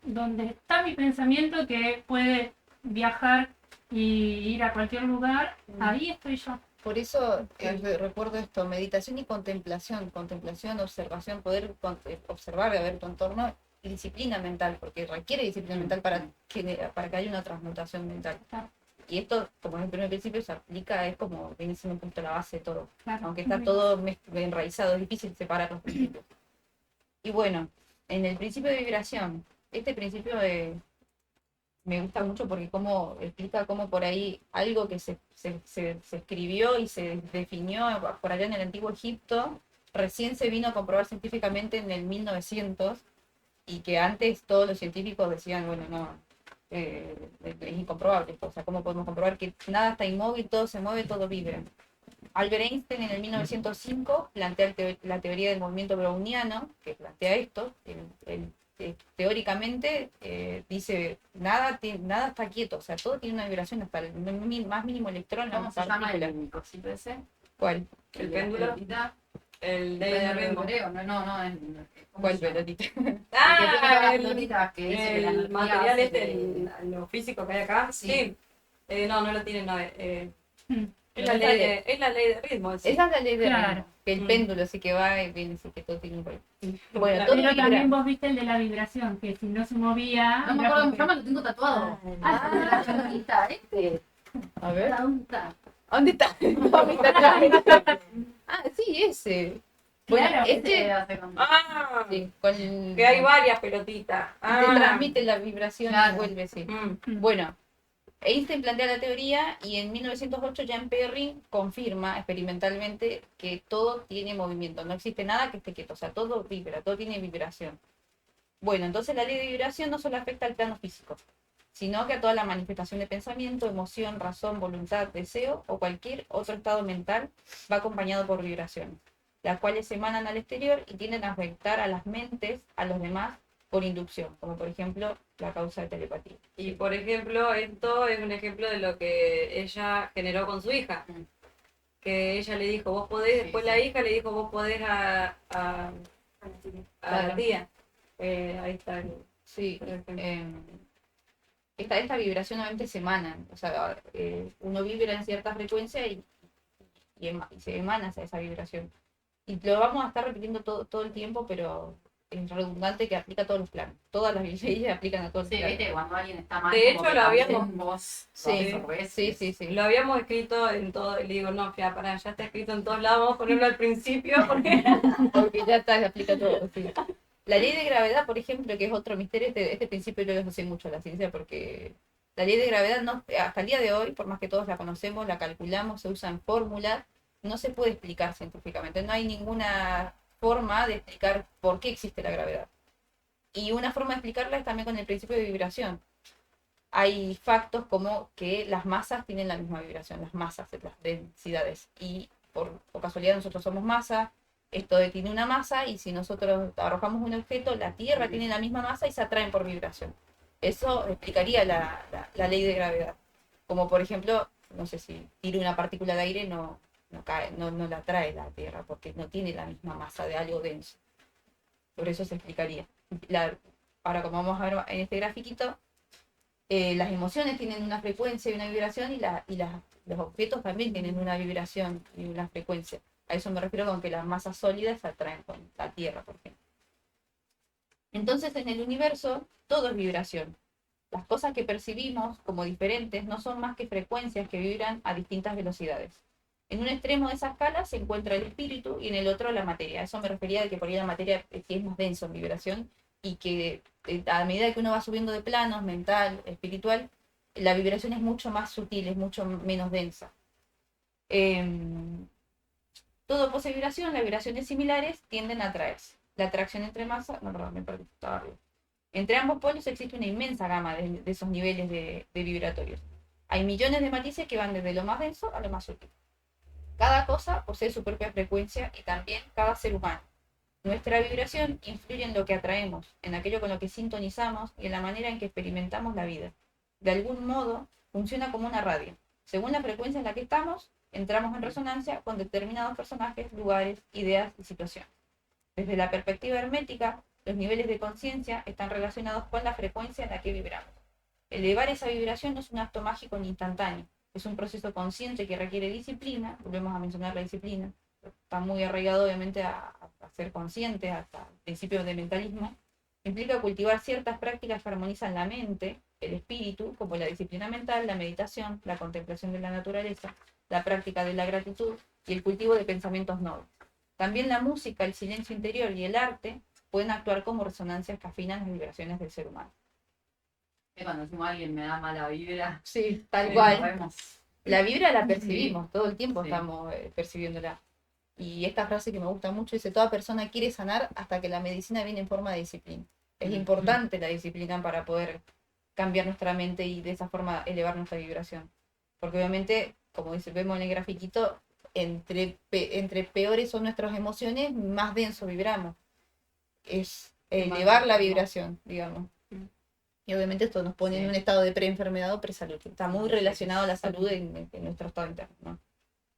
Donde está mi pensamiento que puede viajar y ir a cualquier lugar, ahí estoy yo. Por eso recuerdo esto, meditación y contemplación, observación, poder observar y ver tu entorno y disciplina mental, porque requiere disciplina mental para que haya una transmutación mental. Claro. Y esto, como en el primer principio, se aplica, es como viene siendo un punto la base de todo. Claro. Aunque está todo enraizado, es difícil separar los principios. Y bueno, en el principio de vibración, este principio me gusta mucho porque explica cómo por ahí algo que se escribió y se definió por allá en el antiguo Egipto, recién se vino a comprobar científicamente en el 1900, y que antes todos los científicos decían, bueno, no, es incomprobable, o sea, ¿cómo podemos comprobar que nada está inmóvil, todo se mueve, todo vibra? Albert Einstein en el 1905 plantea la teoría del movimiento browniano, que plantea esto. Teóricamente dice, nada está quieto, o sea, todo tiene una vibración hasta el más mínimo electrón. ¿Cómo se llama el cosito ese? ¿Cuál? El péndulo. El de ritmo. No, es... ¿Cuál pelotita? Ah, que dice que la el energía material hace este, que- lo físico que hay acá. Sí. No lo tiene nadie. Es No la sale. ley de ritmo. Esa es la ley de Claro. ritmo, que el Mm. péndulo sí que va y viene, sí que todo tiene un rollo. Bueno, todo Pero vibra. también vos viste el de la vibración, que si no se movía... No me era acuerdo cómo porque- se llama, lo tengo tatuado. La pelotita, A ver, ¿Dónde está? ¿dónde está? ¿Dónde está? Ah, sí, ese. Bueno, Claro, este Ah, sí, con que hay varias pelotitas. te transmite la vibración Claro. y vuelve, sí. Mm. Bueno, Einstein plantea la teoría y en 1908 Jean Perrin confirma experimentalmente que todo tiene movimiento, no existe nada que esté quieto, o sea, todo vibra, todo tiene vibración. Bueno, entonces la ley de vibración no solo afecta al plano físico, sino que a toda la manifestación de pensamiento, emoción, razón, voluntad, deseo o cualquier otro estado mental va acompañado por vibraciones, las cuales emanan al exterior y tienden a afectar a las mentes, a los demás, por inducción, como por ejemplo la causa de telepatía. Y por ejemplo, esto es un ejemplo de lo que ella generó con su hija. Mm. Que ella le dijo, vos podés, Sí, después sí. la hija le dijo, vos podés a Claro. la tía. Ahí está. Sí, Por ejemplo. esta vibración obviamente se emana, o sea, uno vibra en cierta frecuencia y se emana esa vibración. Y lo vamos a estar repitiendo todo el tiempo, pero es redundante que aplica a todos los planos. Todas las leyes aplican a todos los Sí, planos. viste, cuando alguien está mal. De como hecho, que lo también habíamos- vos Sí, absorbés. sí. Lo habíamos escrito en todo, y le digo, no, ya está escrito en todos lados, vamos a ponerlo al principio, porque Porque ya está, se aplica todo. Sí. La ley de gravedad, por ejemplo, que es otro misterio, este principio yo lo asocio mucho a la ciencia porque la ley de gravedad no, hasta el día de hoy, por más que todos la conocemos, la calculamos, se usan fórmulas, no se puede explicar científicamente. No hay ninguna forma de explicar por qué existe la gravedad. Y una forma de explicarla es también con el principio de vibración. Hay factos como que las masas tienen la misma vibración, las masas, las densidades. Y por casualidad nosotros somos masa, esto tiene una masa y si nosotros arrojamos un objeto, la Tierra tiene la misma masa y se atraen por vibración. Eso explicaría la ley de gravedad. Como por ejemplo, no sé, si tiro una partícula de aire no cae, no la atrae la Tierra porque no tiene la misma masa de algo denso. Por eso se explicaría. Ahora, como vamos a ver en este grafiquito, las emociones tienen una frecuencia y una vibración y los objetos también tienen una vibración y una frecuencia. A eso me refiero con que las masas sólidas se atraen con la Tierra, por ejemplo. Entonces, en el universo, todo es vibración. Las cosas que percibimos como diferentes no son más que frecuencias que vibran a distintas velocidades. En un extremo de esa escala se encuentra el espíritu y en el otro la materia. A eso me refería de que por ahí la materia es más denso en vibración y que a medida que uno va subiendo de planos, mental, espiritual, la vibración es mucho más sutil, es mucho menos densa. Todo posee vibración, las vibraciones similares tienden a atraerse. La atracción entre masas, no, perdón, me perdí, estaba arriba. Entre ambos polos existe una inmensa gama de esos niveles de vibratorios. Hay millones de matices que van desde lo más denso a lo más sutil. Cada cosa posee su propia frecuencia y también cada ser humano. Nuestra vibración influye en lo que atraemos, en aquello con lo que sintonizamos y en la manera en que experimentamos la vida. De algún modo, funciona como una radio. Según la frecuencia en la que estamos, entramos en resonancia con determinados personajes, lugares, ideas y situaciones. Desde la perspectiva hermética, los niveles de conciencia están relacionados con la frecuencia en la que vibramos. Elevar esa vibración no es un acto mágico ni instantáneo, es un proceso consciente que requiere disciplina, volvemos a mencionar la disciplina, está muy arraigado obviamente a ser consciente, hasta el principio de mentalismo, implica cultivar ciertas prácticas que armonizan la mente, el espíritu, como la disciplina mental, la meditación, la contemplación de la naturaleza, la práctica de la gratitud y el cultivo de pensamientos nobles. También la música, el silencio interior y el arte pueden actuar como resonancias que afinan las vibraciones del ser humano. Cuando decimos alguien me da mala vibra, Sí, tal cual. Vemos. La vibra la percibimos, todo el tiempo Sí. estamos percibiéndola. Y esta frase que me gusta mucho dice, toda persona quiere sanar hasta que la medicina viene en forma de disciplina. Es importante la disciplina para poder cambiar nuestra mente y de esa forma elevar nuestra vibración. Porque obviamente, como vemos en el grafiquito, entre peores son nuestras emociones, más denso vibramos. Es elevar la vibración, digamos. Y obviamente esto nos pone en un estado de preenfermedad o presalud. Está muy relacionado a la salud en nuestro estado interno, ¿no?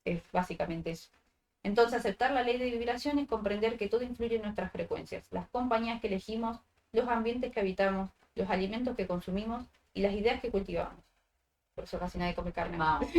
Es básicamente eso. Entonces, aceptar la ley de vibración es comprender que todo influye en nuestras frecuencias, las compañías que elegimos, los ambientes que habitamos, los alimentos que consumimos y las ideas que cultivamos. Por eso casi nadie come carne. Vamos.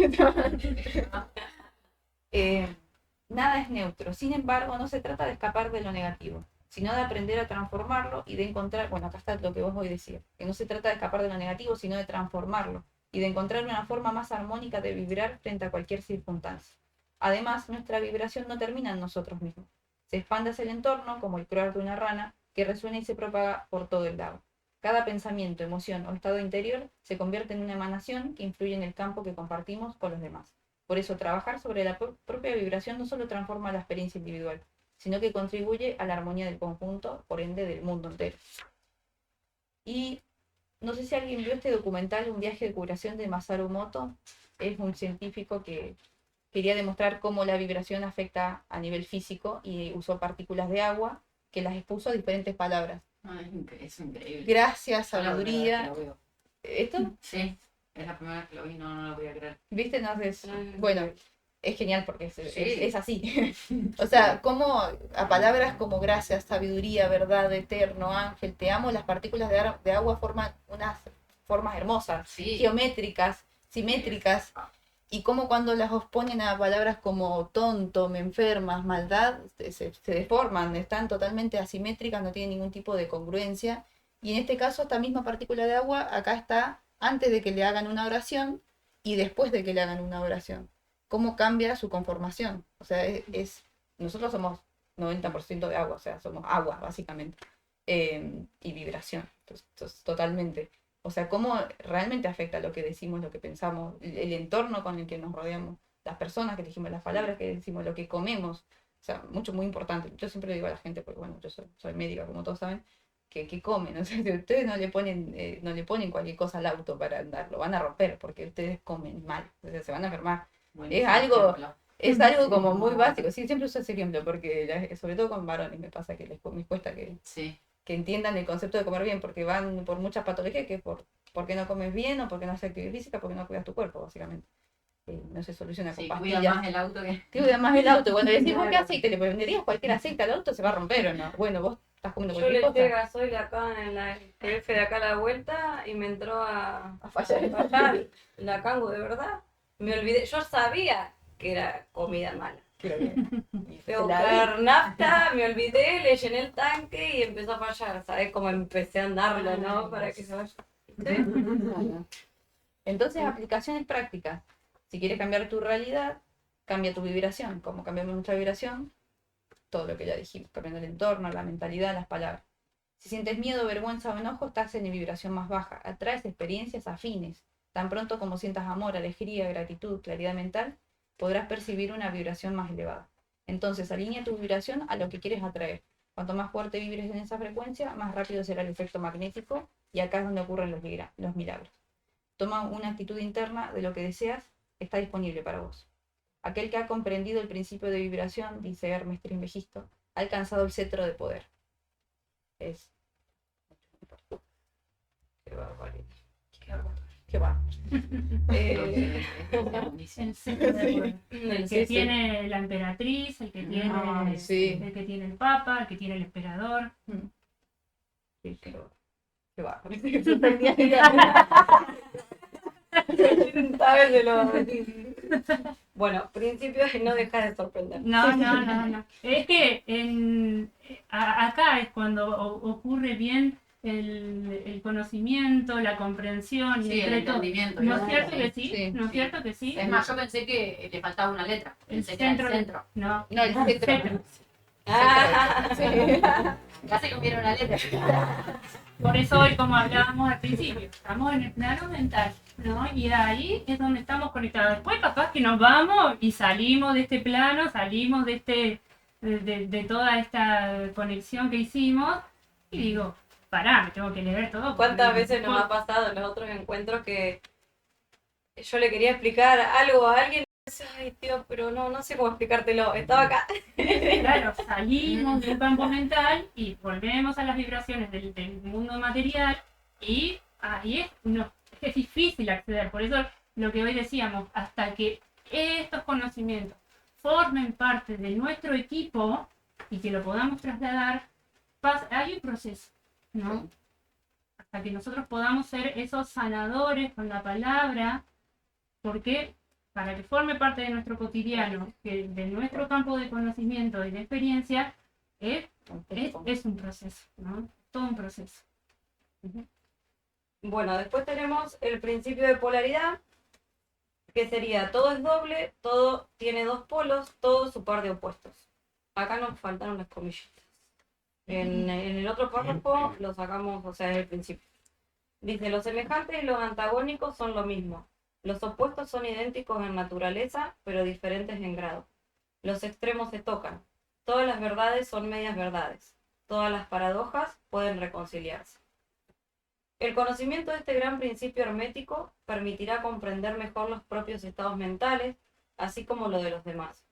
Nada es neutro. Sin embargo, no se trata de escapar de lo negativo, sino de aprender a transformarlo y de encontrar, bueno, acá está lo que vos hoy decías, que no se trata de escapar de lo negativo, sino de transformarlo y de encontrar una forma más armónica de vibrar frente a cualquier circunstancia. Además, nuestra vibración no termina en nosotros mismos. Se expande hacia el entorno, como el croar de una rana, que resuena y se propaga por todo el lago. Cada pensamiento, emoción o estado interior se convierte en una emanación que influye en el campo que compartimos con los demás. Por eso, trabajar sobre la propia vibración no solo transforma la experiencia individual, sino que contribuye a la armonía del conjunto, por ende del mundo entero. Y no sé si alguien vio este documental, Un viaje de curación de Masaru Emoto. Es un científico que quería demostrar cómo la vibración afecta a nivel físico y usó partículas de agua que las expuso a diferentes palabras. No, es increíble. Gracias, Yo la primera sabiduría. vez que lo veo. ¿Esto? Sí, es la primera vez que lo vi, no lo voy a creer. ¿Viste? No, bueno, es genial porque es así. O sea, como a palabras como gracias, sabiduría, verdad, eterno, ángel, te amo, las partículas de agua forman unas formas hermosas, Sí. geométricas, simétricas, y como cuando las ponen a palabras como tonto, me enfermas, maldad, se deforman, están totalmente asimétricas, no tienen ningún tipo de congruencia. Y en este caso, esta misma partícula de agua, acá está antes de que le hagan una oración y después de que le hagan una oración. Cómo cambia su conformación. O sea, nosotros somos 90% de agua, o sea, somos agua, básicamente. Y vibración, entonces, totalmente. O sea, cómo realmente afecta lo que decimos, lo que pensamos, el entorno con el que nos rodeamos, las personas que elegimos, las palabras que decimos, lo que comemos. O sea, muy importante. Yo siempre le digo a la gente, porque bueno, yo soy médica, como todos saben, que comen. O sea, si ustedes no le ponen cualquier cosa al auto para andar, lo van a romper, porque ustedes comen mal, o sea, se van a enfermar. Es algo como muy básico. Sí, siempre uso ese ejemplo, porque sobre todo con varones me pasa que les cuesta que entiendan el concepto de comer bien, porque van por muchas patologías que porque no comes bien o porque no haces actividad física, porque no cuidas tu cuerpo, básicamente. No se soluciona con pastillas. Cuida más el auto que... Cuida más el auto. Cuando decimos qué aceite le pondrías cualquier aceite al auto, se va a romper o no. Bueno, vos estás comiendo Yo cualquier le eché cosa. gasoil acá en la TF de acá a la vuelta y me entró a fallar. la cango de verdad. Me olvidé, yo sabía que era comida mala. Creo que... Fui a buscar nafta, me olvidé, le llené el tanque y empezó a fallar. ¿Sabes cómo empecé a andarlo, no? Para que se vaya. ¿Sí? Entonces, aplicaciones prácticas. Si quieres cambiar tu realidad, cambia tu vibración. ¿Cómo cambiamos nuestra vibración? Todo lo que ya dijimos, cambiando el entorno, la mentalidad, las palabras. Si sientes miedo, vergüenza o enojo, estás en vibración más baja. Atraes experiencias afines. Tan pronto como sientas amor, alegría, gratitud, claridad mental, podrás percibir una vibración más elevada. Entonces, alinea tu vibración a lo que quieres atraer. Cuanto más fuerte vibres en esa frecuencia, más rápido será el efecto magnético, y acá es donde ocurren los milagros. Toma una actitud interna de lo que deseas, está disponible para vos. Aquel que ha comprendido el principio de vibración, dice Hermes Trismegisto, ha alcanzado el cetro de poder. Es... Qué barbaridad. Qué va. El centro de poder. El que tiene la emperatriz, el que tiene, Ay, sí. el que tiene el papa, el que tiene el emperador. Sí, qué va. Bueno, principio es no dejar de sorprender. No. Es que acá es cuando ocurre bien el conocimiento, la comprensión y Sí, el entre todo. entendimiento. ¿No es ¿no? cierto que sí? Sí, ¿No es sí. cierto que sí? Es más, yo pensé que le faltaba una letra. Pensé que era el centro. No, No, el cetro. Casi comieron una letra. Por eso hoy, como hablábamos al principio, estamos en el plano mental, ¿no? Y ahí es donde estamos conectados. Después capaz que nos vamos y salimos de este plano, salimos de toda esta conexión que hicimos y digo, pará, me tengo que leer todo. ¿Cuántas veces nos ha pasado en los otros encuentros que yo le quería explicar algo a alguien? Ay, tío, pero no sé cómo explicártelo. Estaba acá. Claro, salimos del campo mental y volvemos a las vibraciones del mundo material y ahí es difícil acceder. Por eso lo que hoy decíamos, hasta que estos conocimientos formen parte de nuestro equipo y que lo podamos trasladar, hay un proceso, ¿no? Hasta que nosotros podamos ser esos sanadores con la palabra, porque para que forme parte de nuestro cotidiano, de nuestro campo de conocimiento y de experiencia, es un proceso, ¿no? Todo un proceso. Bueno, después tenemos el principio de polaridad, que sería todo es doble, todo tiene dos polos, todo su par de opuestos. Acá nos faltaron las comillitas. En el otro párrafo lo sacamos, o sea, es el principio. Dice, los semejantes y los antagónicos son lo mismo. Los opuestos son idénticos en naturaleza, pero diferentes en grado. Los extremos se tocan. Todas las verdades son medias verdades. Todas las paradojas pueden reconciliarse. El conocimiento de este gran principio hermético permitirá comprender mejor los propios estados mentales, así como lo de los demás.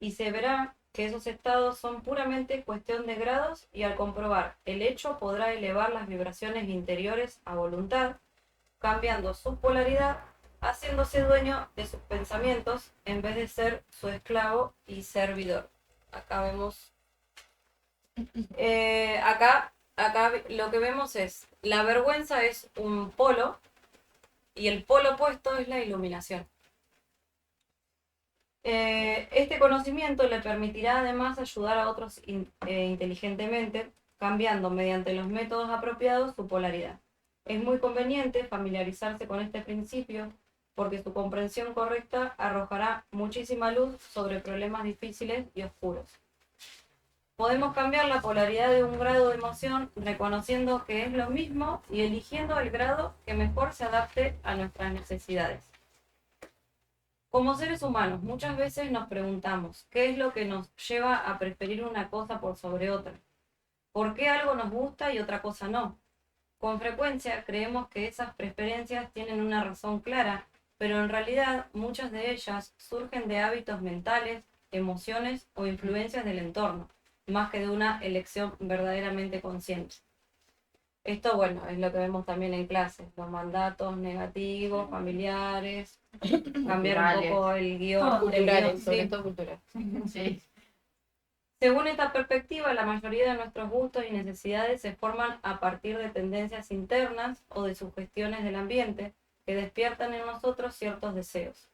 Y se verá que esos estados son puramente cuestión de grados y al comprobar el hecho podrá elevar las vibraciones interiores a voluntad, cambiando su polaridad, haciéndose dueño de sus pensamientos en vez de ser su esclavo y servidor. Acá vemos... Acá lo que vemos es, la vergüenza es un polo y el polo opuesto es la iluminación. Este conocimiento le permitirá además ayudar a otros inteligentemente, cambiando mediante los métodos apropiados su polaridad. Es muy conveniente familiarizarse con este principio porque su comprensión correcta arrojará muchísima luz sobre problemas difíciles y oscuros. Podemos cambiar la polaridad de un grado de emoción reconociendo que es lo mismo y eligiendo el grado que mejor se adapte a nuestras necesidades. Como seres humanos, muchas veces nos preguntamos qué es lo que nos lleva a preferir una cosa por sobre otra. ¿Por qué algo nos gusta y otra cosa no? Con frecuencia creemos que esas preferencias tienen una razón clara, pero en realidad muchas de ellas surgen de hábitos mentales, emociones o influencias del entorno, más que de una elección verdaderamente consciente. Esto, bueno, es lo que vemos también en clases, los mandatos negativos, familiares, cambiar un poco el guión. Culturales, sobre Sí. todo culturales. Sí. Según esta perspectiva, la mayoría de nuestros gustos y necesidades se forman a partir de tendencias internas o de sugestiones del ambiente que despiertan en nosotros ciertos deseos.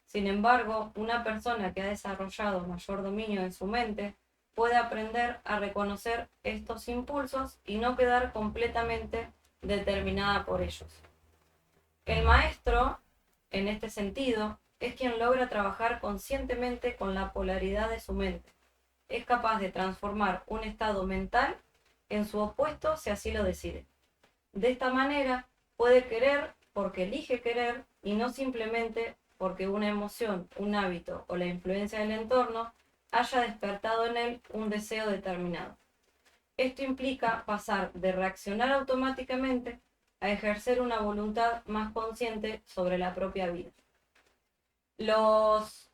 Sin embargo, una persona que ha desarrollado mayor dominio de su mente puede aprender a reconocer estos impulsos y no quedar completamente determinada por ellos. El maestro, en este sentido, es quien logra trabajar conscientemente con la polaridad de su mente. Es capaz de transformar un estado mental en su opuesto si así lo decide. De esta manera puede querer porque elige querer y no simplemente porque una emoción, un hábito o la influencia del entorno haya despertado en él un deseo determinado. Esto implica pasar de reaccionar automáticamente a ejercer una voluntad más consciente sobre la propia vida.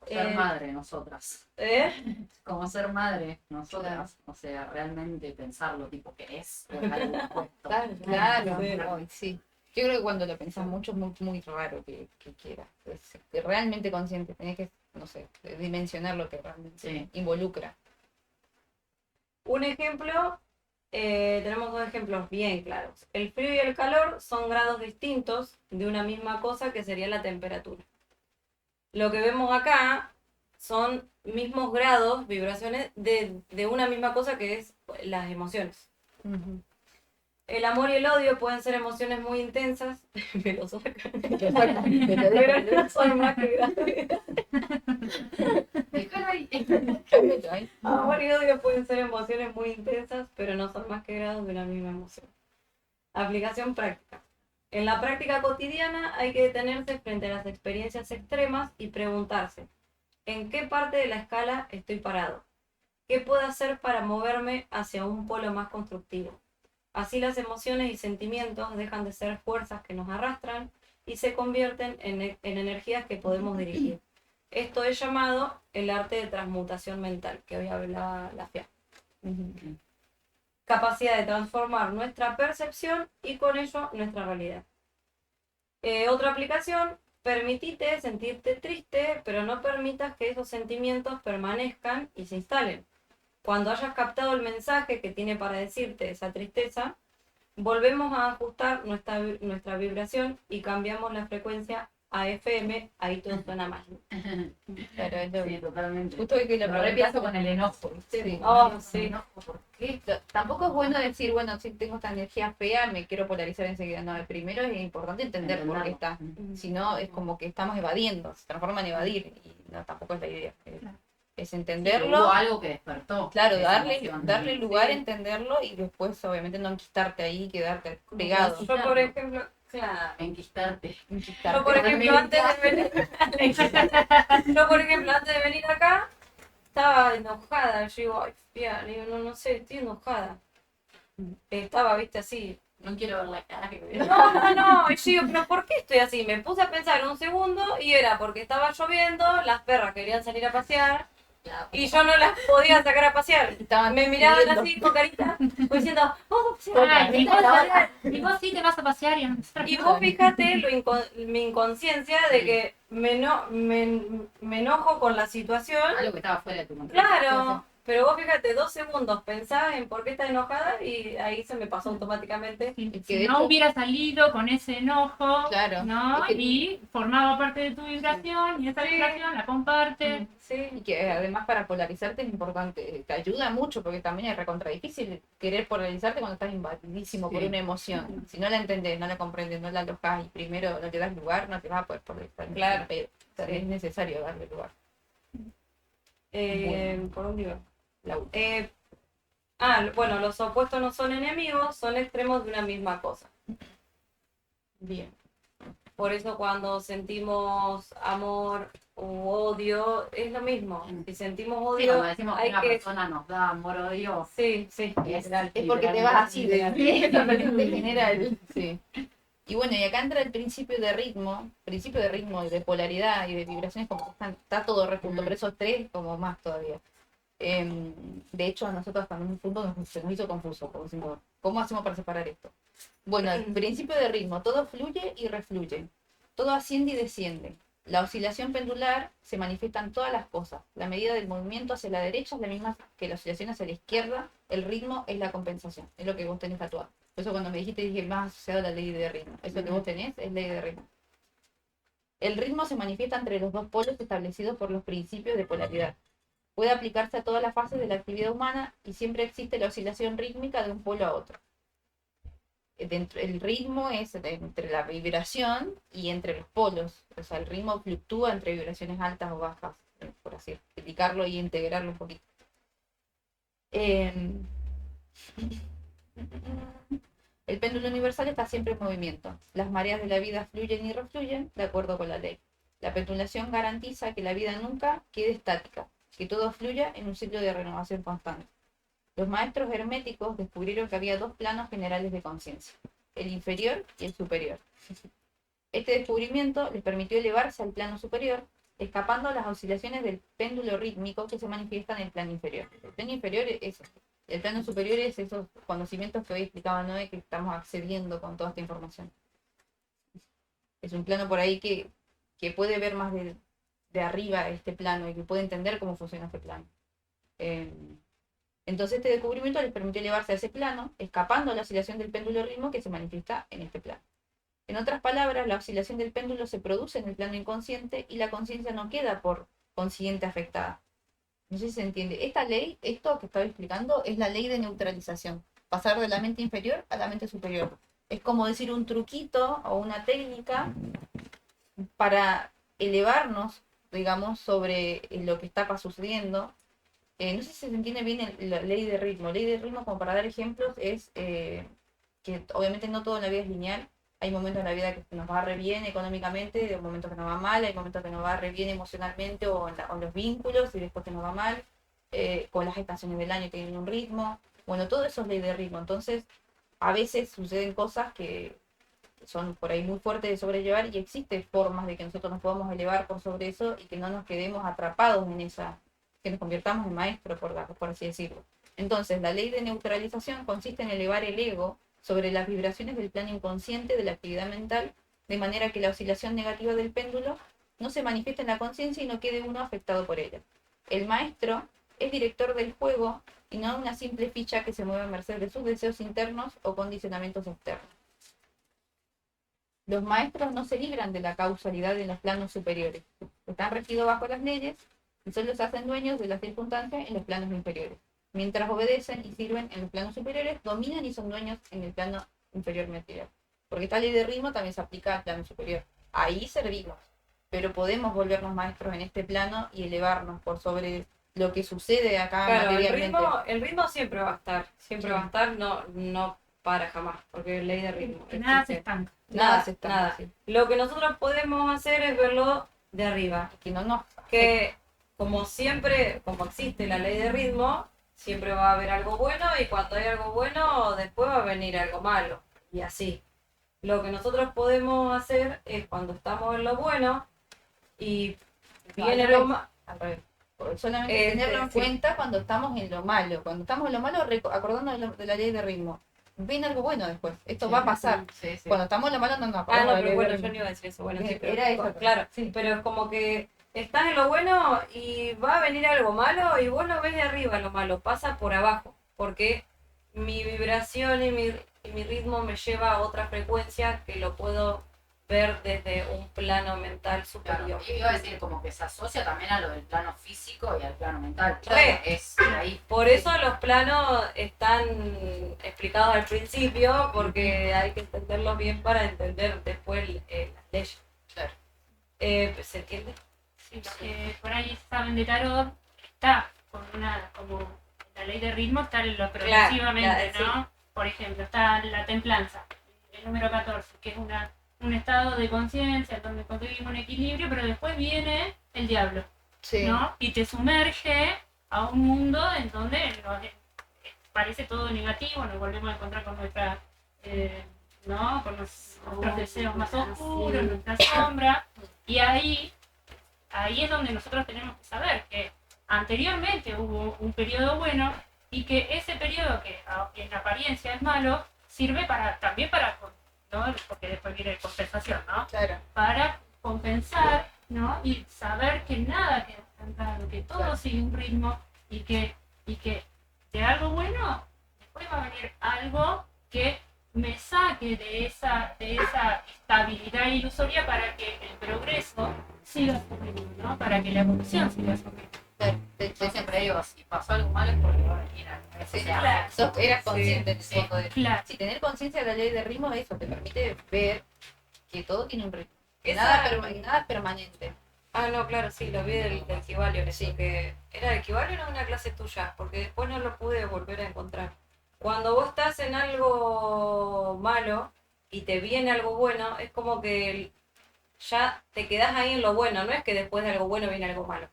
Ser madre, nosotras. Como ser madre, nosotras. O sea, realmente pensarlo, tipo, ¿qué es? O es algo impuesto. Claro, Sí. ay, sí. Yo creo que cuando lo pensás mucho es muy, muy raro que quieras. Que realmente consciente, tenés que, no sé, dimensionar lo que realmente Sí. involucra. Un ejemplo, tenemos dos ejemplos bien claros. El frío y el calor son grados distintos de una misma cosa que sería la temperatura. Lo que vemos acá son mismos grados, vibraciones de una misma cosa que es las emociones. El amor y el odio pueden ser emociones muy intensas, me lo sacan, pero no son más que grados. Déjalo ahí. Amor y odio pueden ser emociones muy intensas, pero no son más que grados de una misma emoción. Aplicación práctica. En la práctica cotidiana hay que detenerse frente a las experiencias extremas y preguntarse, ¿en qué parte de la escala estoy parado? ¿Qué puedo hacer para moverme hacia un polo más constructivo? Así las emociones y sentimientos dejan de ser fuerzas que nos arrastran y se convierten en energías que podemos dirigir. Esto es llamado el arte de transmutación mental, que hoy hablaba la FIA. Capacidad de transformar nuestra percepción y con ello nuestra realidad. Otra aplicación, permitite sentirte triste, pero no permitas que esos sentimientos permanezcan y se instalen. Cuando hayas captado el mensaje que tiene para decirte esa tristeza, volvemos a ajustar nuestra vibración y cambiamos la frecuencia a FM, ahí todo suena más. Claro, es lo- Sí, totalmente. justo hoy que lo Lo reemplazo con el enojo, ¿viste? Sí. Como, Sí. enojo, ¿por qué? Tampoco es bueno decir, bueno, si tengo esta energía fea, me quiero polarizar enseguida. No, primero es importante entender por qué está. Si no, es como que estamos evadiendo, se transforma en evadir. Y no, tampoco es la idea. Es Hubo entenderlo, algo que despertó. claro, esa emoción. darle lugar, Sí. entenderlo y después, obviamente, no enquistarte ahí, quedarte pegado. Yo, por ejemplo, claro. Enquistarte. Yo, por ejemplo, antes de venir, antes de venir acá, estaba enojada. Yo digo, ay, fía, le digo, no sé, estoy enojada. Estaba, viste, así. No quiero ver la cara que me No. Y yo digo, pero ¿por qué estoy así? Me puse a pensar un segundo y era porque estaba lloviendo, las perras querían salir a pasear y yo no las podía sacar a pasear. Estaban Me miraban pidiendo. así con carita, como diciendo, vamos a pasear. Y vos sí te vas a pasear Y vos fíjate mi inconsciencia de que me enojo con la situación. Algo que estaba fuera de tu control. Claro, pero vos fíjate, 2 segundos pensás en por qué estás enojada y ahí se me pasó automáticamente. Si de no hecho- hubiera salido con ese enojo, Claro. ¿no? Es que- Y formaba parte de tu vibración y esa Sí. vibración la comparte. Y Sí, que además para polarizarte es importante, te ayuda mucho porque también es recontra difícil querer polarizarte cuando estás invadidísimo por Sí. una emoción. Si no la entendés, no la comprendes, no la alojás y primero no te das lugar, no te vas a poder polarizar. Claro. Pero, o sea, Sí. es necesario darle lugar. ¿por dónde iba? La- Bueno, los opuestos no son enemigos, son extremos de una misma cosa. Bien. Por eso cuando sentimos amor u odio, es lo mismo. Si sentimos Sí, odio, cuando decimos que hay una que... persona nos da amor-odio, Sí. Es porque te vas así, te genera el... Sí. Y bueno, y acá entra el principio de ritmo y de polaridad y de vibraciones, como que está todo repunto, pero esos tres como más todavía. De hecho, a nosotros hasta en un punto se nos hizo confuso, porque decimos, ¿cómo hacemos para separar esto? Bueno, el principio de ritmo, todo fluye y refluye, todo asciende y desciende. La oscilación pendular se manifiesta en todas las cosas. La medida del movimiento hacia la derecha es la misma que la oscilación hacia la izquierda. El ritmo es la compensación, es lo que vos tenés tatuado. Por eso cuando me dijiste dije más asociado a la ley de ritmo. Eso que vos tenés es ley de ritmo. El ritmo se manifiesta entre los dos polos establecidos por los principios de polaridad. Puede aplicarse a todas las fases de la actividad humana y siempre existe la oscilación rítmica de un polo a otro. El ritmo es entre la vibración y entre los polos. O sea, el ritmo fluctúa entre vibraciones altas o bajas, por así explicarlo y integrarlo un poquito. El péndulo universal está siempre en movimiento. Las mareas de la vida fluyen y refluyen de acuerdo con la ley. La pendulación garantiza que la vida nunca quede estática, que todo fluya en un ciclo de renovación constante. Los maestros herméticos descubrieron que había dos planos generales de conciencia, el inferior y el superior. Este descubrimiento les permitió elevarse al plano superior, escapando a las oscilaciones del péndulo rítmico que se manifiesta en el plano inferior. El plano inferior es el plano superior es esos conocimientos que hoy explicaba Noé, que estamos accediendo con toda esta información. Es un plano por ahí que puede ver más de arriba este plano y que puede entender cómo funciona este plano. Entonces este descubrimiento les permitió elevarse a ese plano, escapando a la oscilación del péndulo ritmo que se manifiesta en este plano. En otras palabras, la oscilación del péndulo se produce en el plano inconsciente y la conciencia no queda por consiguiente afectada. No sé si se entiende. Esta ley, esto que estaba explicando, es la ley de neutralización. Pasar de la mente inferior a la mente superior. Es como decir un truquito o una técnica para elevarnos, digamos, sobre lo que está sucediendo. No sé si se entiende bien la ley de ritmo. Ley de ritmo, como para dar ejemplos, es que obviamente no todo en la vida es lineal. Hay momentos en la vida que nos va re bien económicamente, hay momentos que nos va mal, hay momentos que nos va re bien emocionalmente o en los vínculos y después que nos va mal, con las estaciones del año que tienen un ritmo. Bueno, todo eso es ley de ritmo. Entonces, a veces suceden cosas que son por ahí muy fuertes de sobrellevar y existen formas de que nosotros nos podamos elevar por sobre eso y que no nos quedemos atrapados en esa, que nos convirtamos en maestros, por así decirlo. Entonces, la ley de neutralización consiste en elevar el ego sobre las vibraciones del plano inconsciente de la actividad mental, de manera que la oscilación negativa del péndulo no se manifieste en la conciencia y no quede uno afectado por ella. El maestro es director del juego y no una simple ficha que se mueve a merced de sus deseos internos o condicionamientos externos. Los maestros no se libran de la causalidad en los planos superiores. Están regidos bajo las leyes y solo se hacen dueños de las circunstancias en los planos inferiores. Mientras obedecen y sirven en los planos superiores, dominan y son dueños en el plano inferior material. Porque esta ley de ritmo también se aplica al plano superior. Ahí servimos, pero podemos volvernos maestros en este plano y elevarnos por sobre lo que sucede acá Claro, materialmente. el ritmo siempre va a estar, no para jamás, porque es ley de ritmo. Que nada se existe. estanca. Nada se está Nada. haciendo. Lo que nosotros podemos hacer es verlo de arriba. Que no nos Que como siempre, como existe la ley de ritmo, siempre va a haber algo bueno y cuando hay algo bueno, después va a venir algo malo. Y así. Lo que nosotros podemos hacer es cuando estamos en lo bueno y viene lo malo. al revés. Solamente tenerlo en sí. cuenta cuando estamos en lo malo. Cuando estamos en lo malo, acordándonos de la ley de ritmo. Viene algo bueno después. Esto va a pasar. Sí, sí. Cuando estamos en lo malo no nos Ah, acordamos no, de la pero ley bueno, de yo ritmo. no iba a decir eso. Bueno, sí, pero, Era eso. claro, Sí. pero es como que estás en lo bueno y va a venir algo malo y vos no ves de arriba lo malo, pasa por abajo, porque mi vibración y mi ritmo me lleva a otra frecuencia que lo puedo ver desde un plano mental superior. Claro, y iba a decir como que se asocia también a lo del plano físico y al plano mental. Re. Es ahí. Por eso los planos están explicados al principio, porque hay que entenderlos bien para entender después las leyes. Claro. ¿Se entiende? Sí, los que por ahí saben de tarot, está como la ley de ritmo, está lo progresivamente, claro, ¿no? Por ejemplo, está la templanza, el número 14, que es un estado de conciencia donde conseguimos un equilibrio, pero después viene el diablo, Sí. ¿no? Y te sumerge a un mundo en donde parece todo negativo, nos volvemos a encontrar con nuestra, ¿no? Con nuestros deseos más oscuros, nuestra sombra, y ahí es donde nosotros tenemos que saber que anteriormente hubo un periodo bueno y que ese periodo que en apariencia es malo sirve también para, ¿no? Porque después viene compensación, ¿no? Claro. Para compensar, ¿no? Y saber que nada queda estancado, que todo sigue un ritmo y que de algo bueno después va a venir algo que me saque de esa estabilidad ilusoria para que el progreso siga subiendo, ¿no? Para que la evolución siga subiendo. Yo siempre digo, si pasó algo malo es porque va a venir algo. Sí, Claro. eras consciente en el Sí. fondo de Claro. Si tener conciencia de la ley de ritmo, eso te permite ver que todo tiene un ritmo. Que Esa- nada es permanente. Ah, no, claro, sí, lo vi del Kybalion, sí, que era del Kybalion o una clase tuya, porque después no lo pude volver a encontrar. Cuando vos estás en algo malo y te viene algo bueno, es como que ya te quedás ahí en lo bueno, no es que después de algo bueno viene algo malo.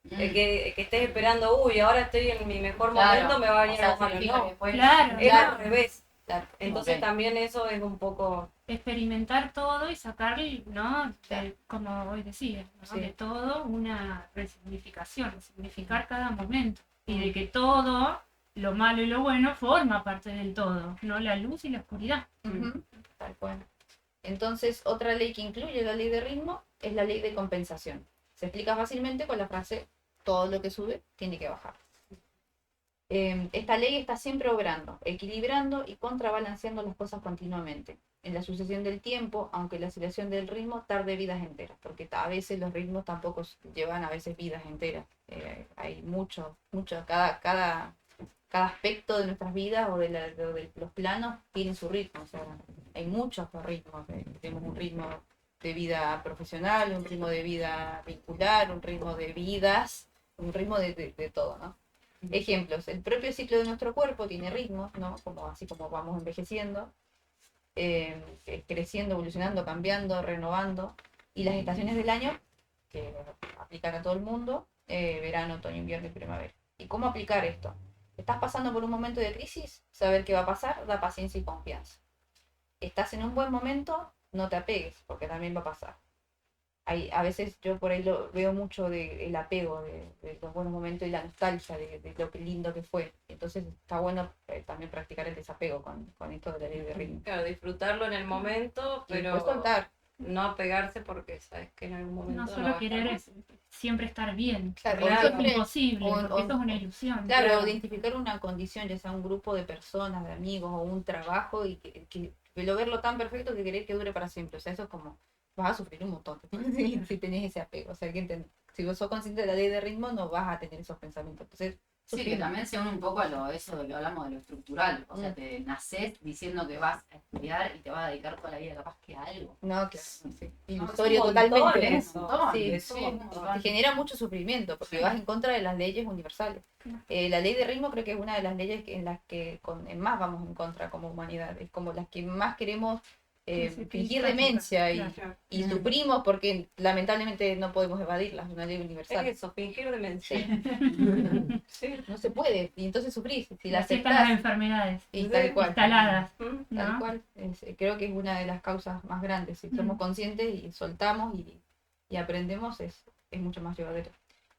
Que estés esperando, uy, ahora estoy en mi mejor momento, me va a venir algo malo. No, Claro, es claro. al revés. Claro. Entonces Ok. también eso es un poco... Experimentar todo y sacar, ¿no? Claro. Como hoy decía, ¿no? Sí. De todo una resignificación, resignificar cada momento. Y de que todo, lo malo y lo bueno, forma parte del todo, no la luz y la oscuridad. Ujú, tal cual. Entonces, otra ley que incluye la ley de ritmo es la ley de compensación. Se explica fácilmente con la frase, todo lo que sube tiene que bajar. Esta ley está siempre obrando, equilibrando y contrabalanceando las cosas continuamente. En la sucesión del tiempo, aunque la oscilación del ritmo tarde vidas enteras, porque a veces los ritmos tampoco llevan a veces vidas enteras. Hay mucho, cada aspecto de nuestras vidas o de los planos tiene su ritmo. O sea, hay muchos ritmos. Tenemos un ritmo de vida profesional, un ritmo de vida vincular, un ritmo de vidas, un ritmo de todo, ¿no? Ejemplos, el propio ciclo de nuestro cuerpo tiene ritmos, ¿no? Así como vamos envejeciendo, creciendo, evolucionando, cambiando, renovando. Y las estaciones del año, que aplican a todo el mundo, verano, otoño, invierno y primavera. ¿Y cómo aplicar esto? ¿Estás pasando por un momento de crisis? Saber qué va a pasar, da paciencia y confianza. ¿Estás en un buen momento? No te apegues, porque también va a pasar. A veces yo por ahí lo veo mucho del apego, de los buenos momentos y la nostalgia de lo que lindo que fue. Entonces está bueno también practicar el desapego con esto de la ley de ritmo. Claro, disfrutarlo en el momento, Y después pero soltar. no apegarse porque sabes que en algún momento No no va solo a estar querer mal. es siempre estar bien, Claro, porque eso es siempre- imposible, o- porque o- eso es una ilusión. Claro, o identificar una condición, ya sea un grupo de personas, de amigos o un trabajo y que lo verlo tan perfecto que querer que dure para siempre. O sea, eso es como, vas a sufrir un montón si tenés ese apego. O sea, si vos sos consciente de la ley de ritmo, no vas a tener esos pensamientos. Entonces, Sí, que también se une un poco a eso de que hablamos de lo estructural. O sea, te nacés diciendo que vas a estudiar y te vas a dedicar toda la vida capaz que a algo. no, claro, sí. No, Ilusorio es un montón totalmente. eso. Un montón, Sí, es un montón. Te genera mucho sufrimiento porque Sí. vas en contra de las leyes universales. La ley de ritmo creo que es una de las leyes en las que en más vamos en contra como humanidad. Es como las que más queremos fingir demencia y Mm. sufrimos porque lamentablemente no podemos evadirlas, es una ley Es universal. eso, fingir demencia. Sí. No se puede, y entonces sufrís. Si la Así están las aceptás, enfermedades y tal cual. instaladas, Mm. Tal ¿no? cual. Creo que es una de las causas más grandes. Si somos conscientes y soltamos y aprendemos, es mucho más llevadero.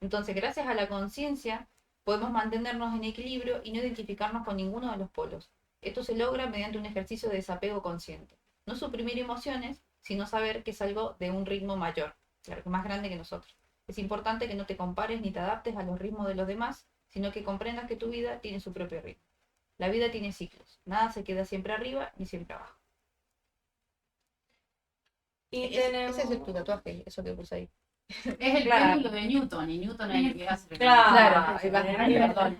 Entonces, gracias a la conciencia, podemos mantenernos en equilibrio y no identificarnos con ninguno de los polos. Esto se logra mediante un ejercicio de desapego consciente. No suprimir emociones, sino saber que es algo de un ritmo mayor, claro, que más grande que nosotros. Es importante que no te compares ni te adaptes a los ritmos de los demás, sino que comprendas que tu vida tiene su propio ritmo. La vida tiene ciclos, nada se queda siempre arriba ni siempre abajo. Y Ese es tu tatuaje, eso que puse ahí. Es el Claro. péndulo de Newton, y Newton es el que hace el Claro. ahí va. Perdón.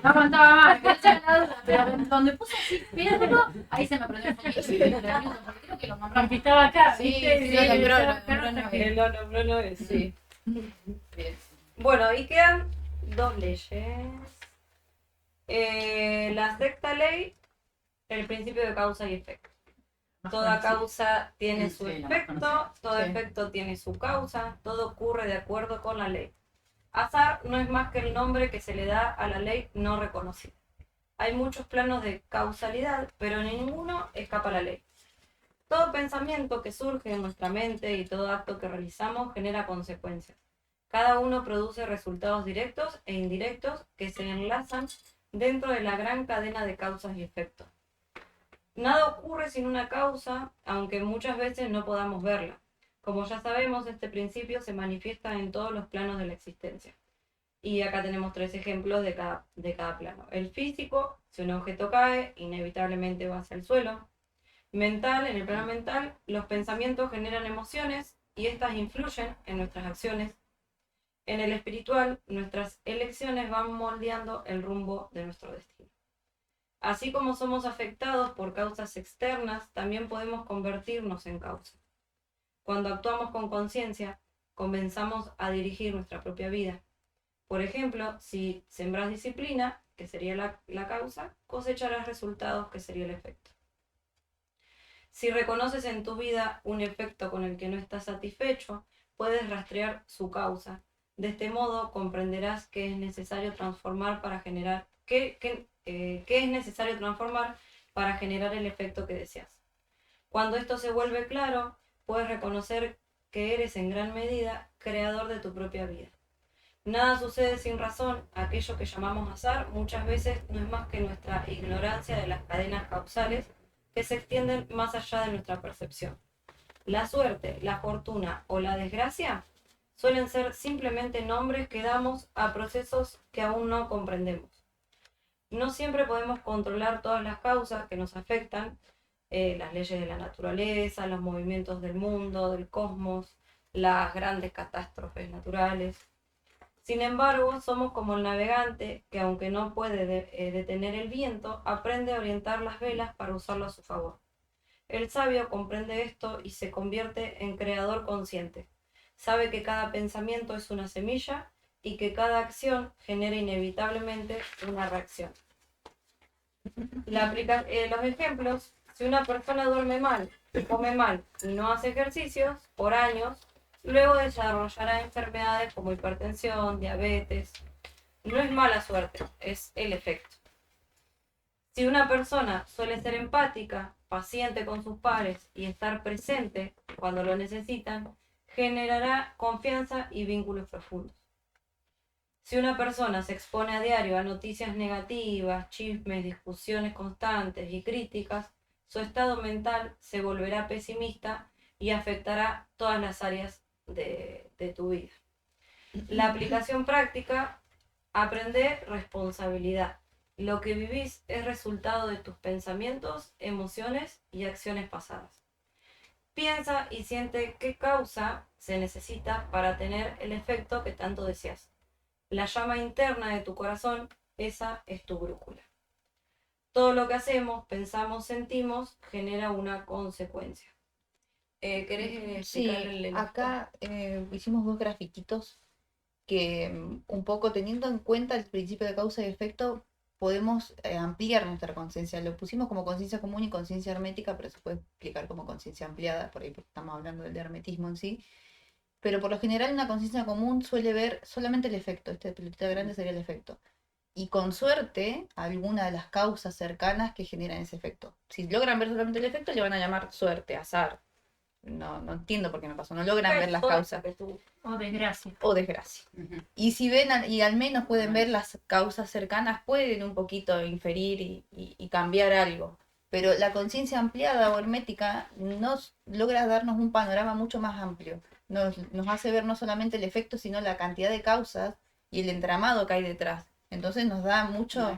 No aguantaba más, que echar la duda, pero donde puse así péndulo, ahí se me prendió el foquito. El péndulo de Newton, porque creo que lo nombramos. Porque estaba acá, Sí, ¿viste? sí, Estaba lo nombró, acá, lo nombró, acá. Que lo nombró, no es. Sí. Bien. Bueno, y quedan dos leyes. La sexta ley, el principio de causa y efecto. Toda causa tiene su Sí, la más efecto, conocida. todo Sí. efecto tiene su causa, todo ocurre de acuerdo con la ley. Azar no es más que el nombre que se le da a la ley no reconocida. Hay muchos planos de causalidad, pero ninguno escapa a la ley. Todo pensamiento que surge en nuestra mente y todo acto que realizamos genera consecuencias. Cada uno produce resultados directos e indirectos que se enlazan dentro de la gran cadena de causas y efectos. Nada ocurre sin una causa, aunque muchas veces no podamos verla. Como ya sabemos, este principio se manifiesta en todos los planos de la existencia. Y acá tenemos 3 ejemplos de cada plano. El físico, si un objeto cae, inevitablemente va hacia el suelo. Mental, en el plano mental, los pensamientos generan emociones y estas influyen en nuestras acciones. En el espiritual, nuestras elecciones van moldeando el rumbo de nuestro destino. Así como somos afectados por causas externas, también podemos convertirnos en causa. Cuando actuamos con conciencia, comenzamos a dirigir nuestra propia vida. Por ejemplo, si sembras disciplina, que sería la causa, cosecharás resultados, que sería el efecto. Si reconoces en tu vida un efecto con el que no estás satisfecho, puedes rastrear su causa. De este modo comprenderás que es necesario transformar para generar qué es necesario transformar para generar el efecto que deseas. Cuando esto se vuelve claro, puedes reconocer que eres en gran medida creador de tu propia vida. Nada sucede sin razón. Aquello que llamamos azar muchas veces no es más que nuestra ignorancia de las cadenas causales que se extienden más allá de nuestra percepción. La suerte, la fortuna o la desgracia suelen ser simplemente nombres que damos a procesos que aún no comprendemos. No siempre podemos controlar todas las causas que nos afectan, las leyes de la naturaleza, los movimientos del mundo, del cosmos, las grandes catástrofes naturales. Sin embargo, somos como el navegante que, aunque no puede detener el viento, aprende a orientar las velas para usarlo a su favor. El sabio comprende esto y se convierte en creador consciente. Sabe que cada pensamiento es una semilla y que cada acción genera inevitablemente una reacción. Los ejemplos: si una persona duerme mal, come mal y no hace ejercicios por años, luego desarrollará enfermedades como hipertensión, diabetes. No es mala suerte, es el efecto. Si una persona suele ser empática, paciente con sus pares y estar presente cuando lo necesitan, generará confianza y vínculos profundos. Si una persona se expone a diario a noticias negativas, chismes, discusiones constantes y críticas, su estado mental se volverá pesimista y afectará todas las áreas de tu vida. La aplicación práctica: aprender responsabilidad. Lo que vivís es resultado de tus pensamientos, emociones y acciones pasadas. Piensa y siente qué causa se necesita para tener el efecto que tanto deseas. La llama interna de tu corazón, esa es tu brújula. Todo lo que hacemos, pensamos, sentimos, genera una consecuencia. ¿Querés Sí, explicar el acá hicimos 2 grafiquitos que un poco teniendo en cuenta el principio de causa y efecto podemos ampliar nuestra conciencia. Lo pusimos como conciencia común y conciencia hermética, pero se puede explicar como conciencia ampliada, por ahí porque estamos hablando del hermetismo en sí. Pero por lo general una conciencia común suele ver solamente el efecto, este pelotita grande sería el efecto. Y con suerte, alguna de las causas cercanas que generan ese efecto. Si logran ver solamente el efecto, le van a llamar suerte, azar. No entiendo por qué me pasó. No logran ver las causas. O desgracia. O desgracia. Y si ven, y al menos pueden ver las causas cercanas, pueden un poquito inferir y cambiar algo. Pero la conciencia ampliada o hermética nos logra darnos un panorama mucho más amplio. Nos hace ver no solamente el efecto, sino la cantidad de causas y el entramado que hay detrás. Entonces nos da mucho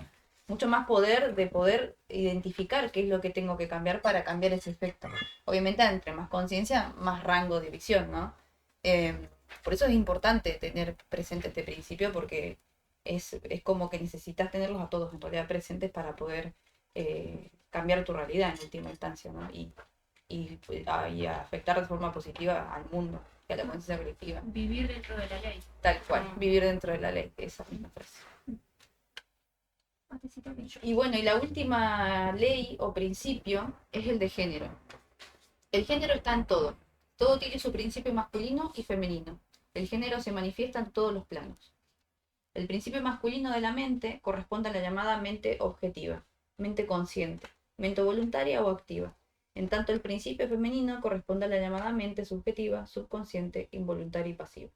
más poder de poder identificar qué es lo que tengo que cambiar para cambiar ese efecto. Obviamente, entre más conciencia, más rango de visión, ¿no? Por eso es importante tener presente este principio, porque es como que necesitas tenerlos a todos en realidad presentes para poder cambiar tu realidad en última instancia, ¿no? Y afectar de forma positiva al mundo y a la conciencia colectiva. Vivir dentro de la ley. Tal cual, vivir dentro de la ley, esa misma frase. Y bueno, y la última ley o principio es el de género. El género está en todo. Todo tiene su principio masculino y femenino. El género se manifiesta en todos los planos. El principio masculino de la mente corresponde a la llamada mente objetiva, mente consciente, mente voluntaria o activa. En tanto, el principio femenino corresponde a la llamada mente subjetiva, subconsciente, involuntaria y pasiva.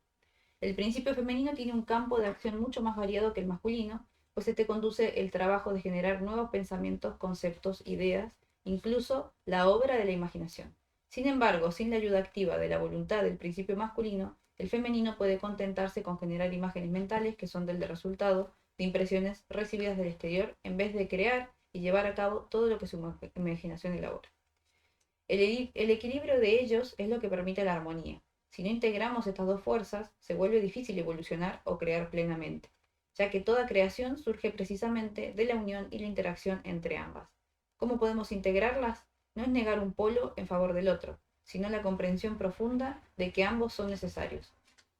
El principio femenino tiene un campo de acción mucho más variado que el masculino, pues este conduce el trabajo de generar nuevos pensamientos, conceptos, ideas, incluso la obra de la imaginación. Sin embargo, sin la ayuda activa de la voluntad del principio masculino, el femenino puede contentarse con generar imágenes mentales que son del resultado de impresiones recibidas del exterior, en vez de crear y llevar a cabo todo lo que su imaginación elabora. El equilibrio de ellos es lo que permite la armonía. Si no integramos estas dos fuerzas, se vuelve difícil evolucionar o crear plenamente, ya que toda creación surge precisamente de la unión y la interacción entre ambas. ¿Cómo podemos integrarlas? No es negar un polo en favor del otro, sino la comprensión profunda de que ambos son necesarios.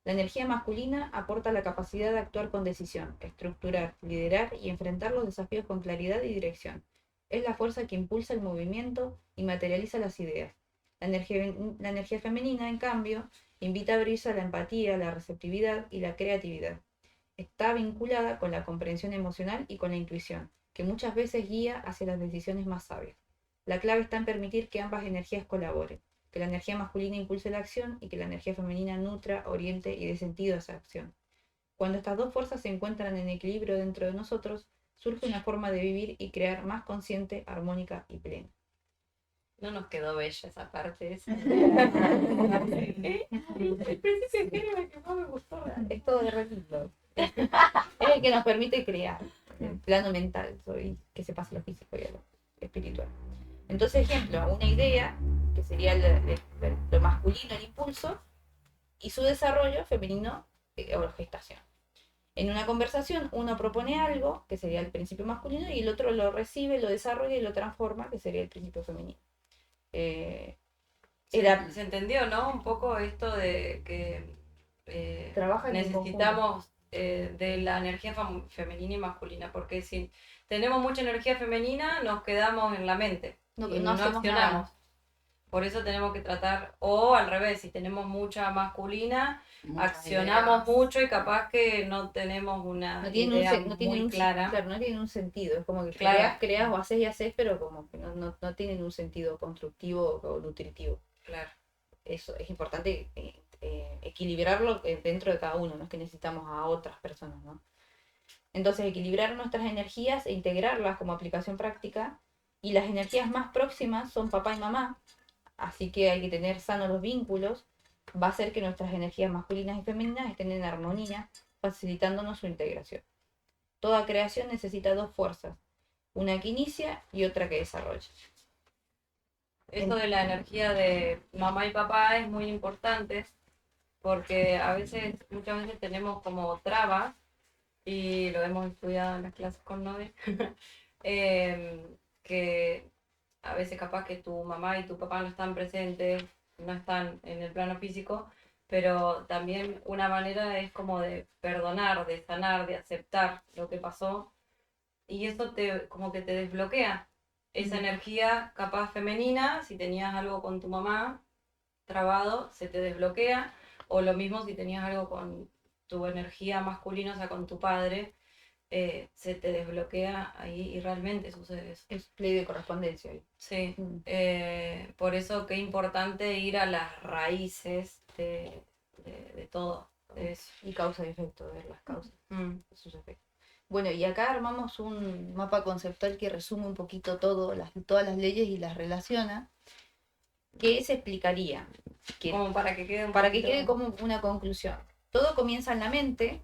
La energía masculina aporta la capacidad de actuar con decisión, estructurar, liderar y enfrentar los desafíos con claridad y dirección, Es la fuerza que impulsa el movimiento y materializa las ideas. La energía femenina, en cambio, invita a abrirse a la empatía, la receptividad y la creatividad. Está vinculada con la comprensión emocional y con la intuición, que muchas veces guía hacia las decisiones más sabias. La clave está en permitir que ambas energías colaboren, que la energía masculina impulse la acción y que la energía femenina nutra, oriente y dé sentido a esa acción. Cuando estas dos fuerzas se encuentran en equilibrio dentro de nosotros, surge una forma de vivir y crear más consciente, armónica y plena. No nos quedó bella esa parte. El principio que más me gustó. Es todo de re lindo. Es el que nos permite crear en el plano mental, que se pase lo físico y a lo espiritual. Entonces, ejemplo, una idea, que sería lo masculino, el impulso, y su desarrollo femenino o gestación. En una conversación uno propone algo, que sería el principio masculino, y el otro lo recibe, lo desarrolla y lo transforma, que sería el principio femenino. Se entendió, ¿no? Un poco esto de que necesitamos de la energía femenina y masculina, porque si tenemos mucha energía femenina nos quedamos en la mente y no accionamos. Nada. Por eso tenemos que tratar, o al revés, si tenemos mucha masculina, accionamos mucho y capaz que no tenemos una idea muy clara. Claro, no tienen un sentido, es como que creas o haces y haces, pero como que no tienen un sentido constructivo o nutritivo. Claro. Eso es importante equilibrarlo dentro de cada uno, no es que necesitamos a otras personas, ¿no? Entonces, equilibrar nuestras energías e integrarlas como aplicación práctica, y las energías más próximas son papá y mamá, así que hay que tener sanos los vínculos, va a hacer que nuestras energías masculinas y femeninas estén en armonía, facilitándonos su integración. Toda creación necesita dos fuerzas, una que inicia y otra que desarrolla. Esto de la energía de mamá y papá es muy importante, porque muchas veces tenemos como trabas, y lo hemos estudiado en las clases con Nove, que a veces capaz que tu mamá y tu papá no están presentes, no están en el plano físico, pero también una manera es como de perdonar, de sanar, de aceptar lo que pasó, y eso como que te desbloquea esa energía capaz femenina. Si tenías algo con tu mamá trabado, se te desbloquea, o lo mismo si tenías algo con tu energía masculina, o sea, con tu padre, se te desbloquea ahí y realmente sucede eso. Es ley de correspondencia ahí. Sí, por eso qué importante ir a las raíces de todo eso. Y causa y efecto, ver las causas, sus efectos. Bueno, y acá armamos un mapa conceptual que resume un poquito todas las leyes y las relaciona, que se explicaría. Como para que quede como una conclusión. Todo comienza en la mente,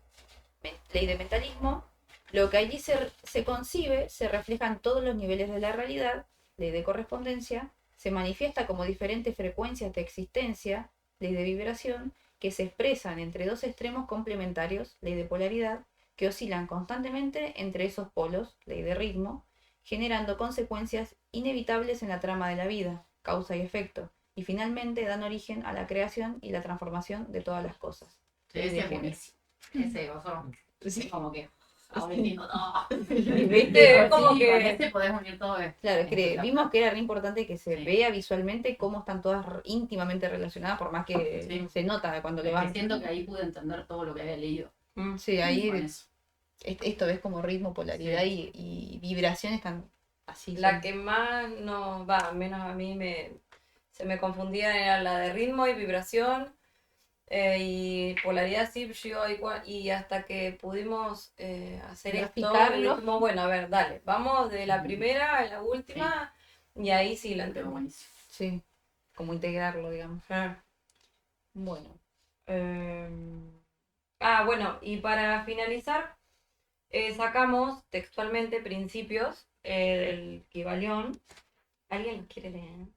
ley de mentalismo. Lo que allí se concibe se refleja en todos los niveles de la realidad, ley de correspondencia. Se manifiesta como diferentes frecuencias de existencia, ley de vibración, que se expresan entre dos extremos complementarios, ley de polaridad, que oscilan constantemente entre esos polos, ley de ritmo, generando consecuencias inevitables en la trama de la vida, causa y efecto, y finalmente dan origen a la creación y la transformación de todas las cosas. Ese es buenísimo. Ese gozo. Sí. Como que ahora entiendo todo. ¿Viste? Como que con este podés unir todo esto. Claro, es que vimos que era re importante que se vea visualmente cómo están todas íntimamente relacionadas, por más que se nota cuando le vas. Siento que ahí pude entender todo lo que había leído. Sí, ahí esto es como ritmo, polaridad y vibración están así. La que más nos va, menos a mí se me confundía, era la de ritmo y vibración, y polaridad sí, yo igual, y hasta que pudimos hacer esto, dijimos, bueno, a ver, dale, vamos de la primera a la última, y ahí sí la entendemos. Buenísimo. Sí, como integrarlo, digamos. Bueno. Bueno, y para finalizar, sacamos textualmente principios del Kybalión. ¿Alguien los quiere leer?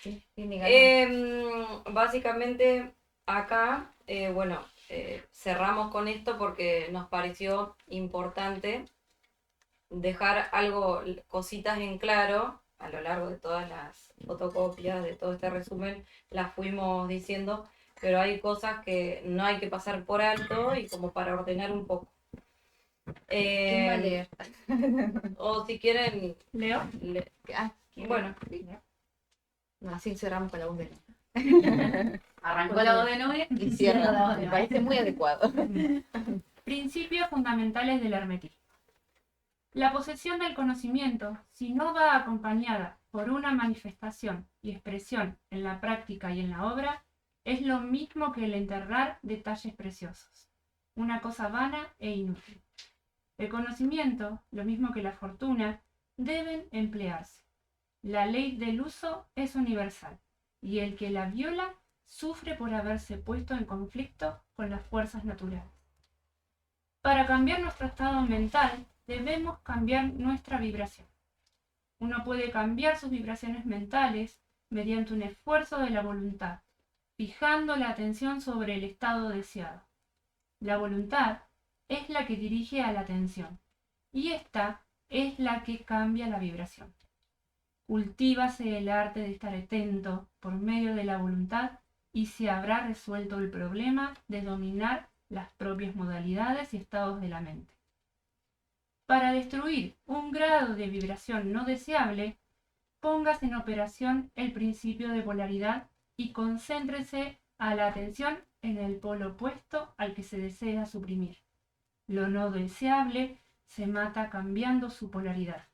Sí, básicamente acá, cerramos con esto porque nos pareció importante dejar cositas en claro. A lo largo de todas las fotocopias, de todo este resumen, las fuimos diciendo, pero hay cosas que no hay que pasar por alto, y como para ordenar un poco. ¿Quién va a leer? O si quieren, Leo. bueno, No, así cerramos con la voz de Noé. Arrancó la voz de Noé Y cierra, me parece muy adecuado. Principios fundamentales del hermetismo. La posesión del conocimiento, si no va acompañada por una manifestación y expresión en la práctica y en la obra, es lo mismo que el enterrar detalles preciosos, una cosa vana e inútil. El conocimiento, lo mismo que la fortuna, deben emplearse. La ley del uso es universal, y el que la viola sufre por haberse puesto en conflicto con las fuerzas naturales. Para cambiar nuestro estado mental, debemos cambiar nuestra vibración. Uno puede cambiar sus vibraciones mentales mediante un esfuerzo de la voluntad, fijando la atención sobre el estado deseado. La voluntad es la que dirige a la atención, y esta es la que cambia la vibración. Cultívase el arte de estar atento por medio de la voluntad y se habrá resuelto el problema de dominar las propias modalidades y estados de la mente. Para destruir un grado de vibración no deseable, pongas en operación el principio de polaridad y concéntrese a la atención en el polo opuesto al que se desea suprimir. Lo no deseable se mata cambiando su polaridad.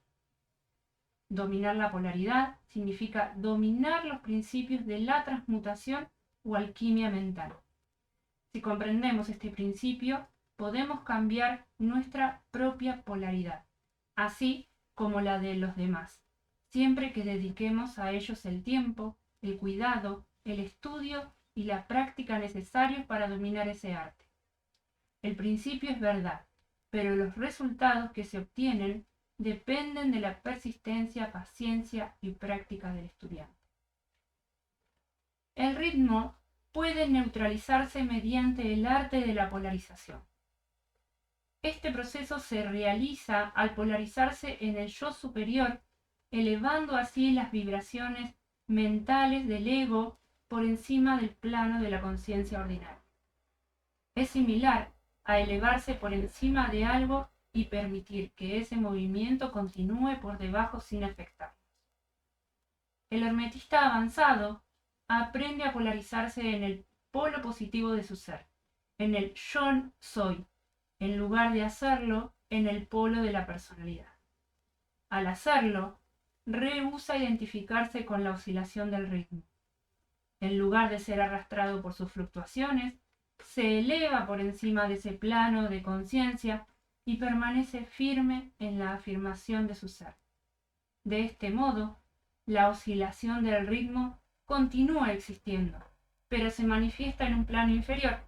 Dominar la polaridad significa dominar los principios de la transmutación o alquimia mental. Si comprendemos este principio, podemos cambiar nuestra propia polaridad, así como la de los demás, siempre que dediquemos a ellos el tiempo, el cuidado, el estudio y la práctica necesarios para dominar ese arte. El principio es verdad, pero los resultados que se obtienen dependen de la persistencia, paciencia y práctica del estudiante. El ritmo puede neutralizarse mediante el arte de la polarización. Este proceso se realiza al polarizarse en el yo superior, elevando así las vibraciones mentales del ego por encima del plano de la conciencia ordinaria. Es similar a elevarse por encima de algo y permitir que ese movimiento continúe por debajo sin afectarnos. El hermetista avanzado aprende a polarizarse en el polo positivo de su ser, en el yo soy, en lugar de hacerlo en el polo de la personalidad. Al hacerlo, rehúsa identificarse con la oscilación del ritmo. En lugar de ser arrastrado por sus fluctuaciones, se eleva por encima de ese plano de conciencia y permanece firme en la afirmación de su ser. De este modo, la oscilación del ritmo continúa existiendo, pero se manifiesta en un plano inferior,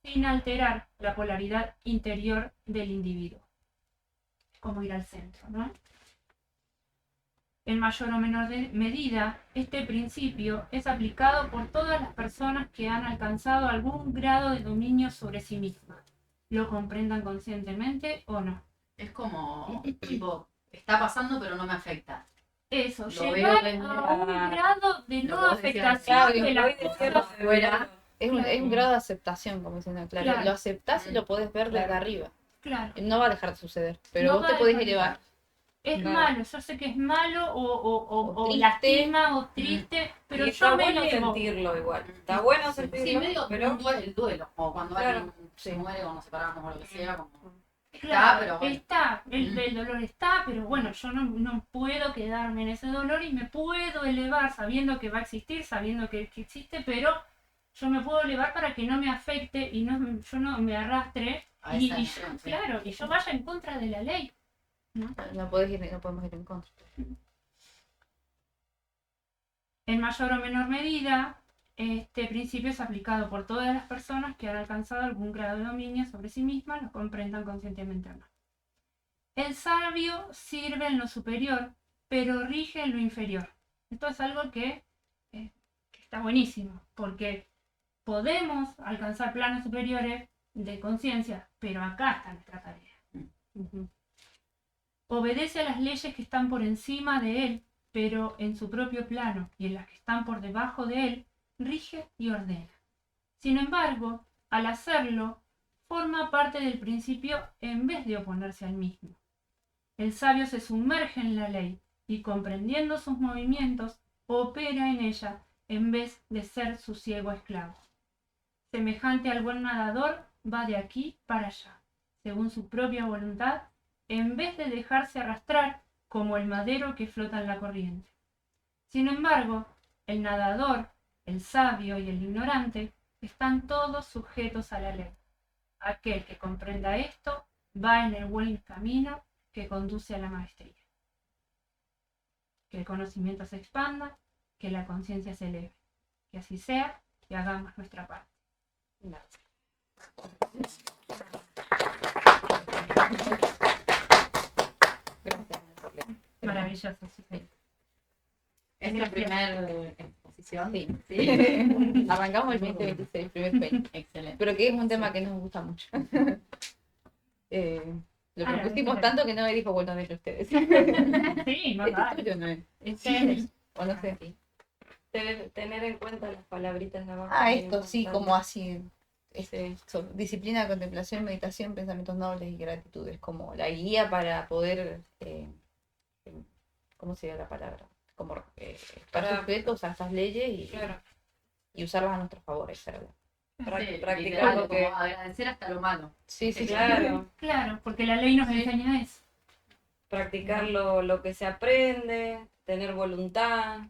sin alterar la polaridad interior del individuo. Como ir al centro, ¿no? En mayor o menor medida, este principio es aplicado por todas las personas que han alcanzado algún grado de dominio sobre sí mismas, lo comprendan conscientemente o no. es como, tipo, está pasando pero no me afecta. Eso, Lo llegar veo a un grado de lo no que vos decías, afectación claro, de las cosas. Fuera. Es un grado de aceptación, como dicen, claro. Claro. Lo aceptás y lo podés ver desde Claro. arriba. Claro. No va a dejar de suceder, pero No vos va te a podés dejar de elevar. Es Claro. malo, yo sé que es malo o triste. lastima o triste, pero y está yo me bueno elevo. sentirlo igual. Está bueno Sí, sentirlo, medio pero el duelo, o cuando Claro. alguien se muere o nos separamos o lo que sea, como está, Claro, pero bueno. está, el dolor está, pero bueno, yo no puedo quedarme en ese dolor y me puedo elevar sabiendo que va a existir, sabiendo que existe, pero yo me puedo elevar para que no me afecte y yo no me arrastre A y esa yo, emoción, sí. claro, y yo vaya en contra de la ley. ¿No? No podemos ir en contra. En mayor o menor medida, este principio es aplicado por todas las personas que han alcanzado algún grado de dominio sobre sí mismas, lo comprendan conscientemente o no. El sabio sirve en lo superior, pero rige en lo inferior. Esto es algo que está buenísimo, porque podemos alcanzar planos superiores de conciencia, pero acá está nuestra tarea. Obedece a las leyes que están por encima de él, pero en su propio plano, y en las que están por debajo de él, rige y ordena. Sin embargo, al hacerlo, forma parte del principio en vez de oponerse al mismo. El sabio se sumerge en la ley y, comprendiendo sus movimientos, opera en ella en vez de ser su ciego esclavo. Semejante al buen nadador, va de aquí para allá, según su propia voluntad, en vez de dejarse arrastrar como el madero que flota en la corriente. Sin embargo, el nadador, el sabio y el ignorante están todos sujetos a la ley. Aquel que comprenda esto va en el buen camino que conduce a la maestría. Que el conocimiento se expanda, que la conciencia se eleve. Que así sea y hagamos nuestra parte. Maravilloso, sí. Es la primera exposición. Sí. Sí. Arrancamos el 2026, primer peli. Excelente. Pero que es un tema que nos gusta mucho. Lo propusimos tanto que no me dijo, bueno, denle ustedes. Sí, más Este es vale. tuyo, ¿no es? Sí. O no sé. Tener en cuenta las palabritas de abajo. Ah, es esto sí, importante. como así. Sí. Disciplina, contemplación, meditación, pensamientos nobles y gratitudes, como la guía para poder, ¿cómo sería la palabra? Como estar Para- sujetos a estas leyes Claro. y usarlas a nuestro favor, esa era la- Sí, Practicar literal, lo que. como agradecer hasta lo malo. Sí, sí, Claro. Claro, porque la ley nos enseña eso. Practicar lo que se aprende, tener voluntad,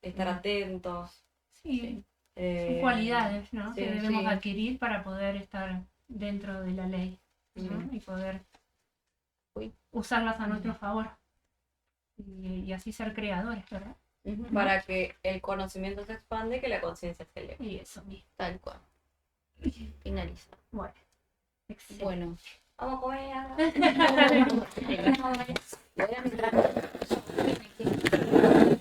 estar atentos. Sí, eh, son cualidades, ¿no? sí, que debemos sí. adquirir para poder estar dentro de la ley, ¿no? Ujú. Y poder Uy. usarlas a nuestro favor. Y así ser creadores, ¿verdad? Para que el conocimiento se expande y que la conciencia se eleve. Y eso mismo. Tal cual. Finaliza. Bueno, excelente. Bueno, Vamos a comer.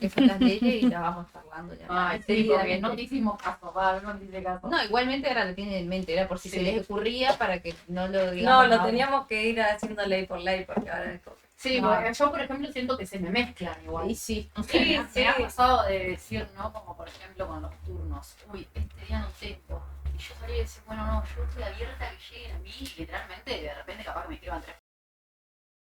que son las leyes y las vamos charlando ya. Ay, sí, porque no te hicimos caso, va, no te hice caso. No, igualmente ahora lo tienen en mente, era por si se Sí. les ocurría para que no lo No, digamos. lo ahora. teníamos que ir haciendo ley por ley porque ahora es como- Sí, No. porque yo, por ejemplo, siento que se me mezclan igual. Y sí, No sé, Sí, me ha sí. pasado de decir, ¿no? Como por ejemplo con los turnos. Uy, este día no tengo. Y yo salí y decir, bueno, no, yo estoy abierta a que lleguen a mí. Y literalmente, de repente, capaz que me escriban 3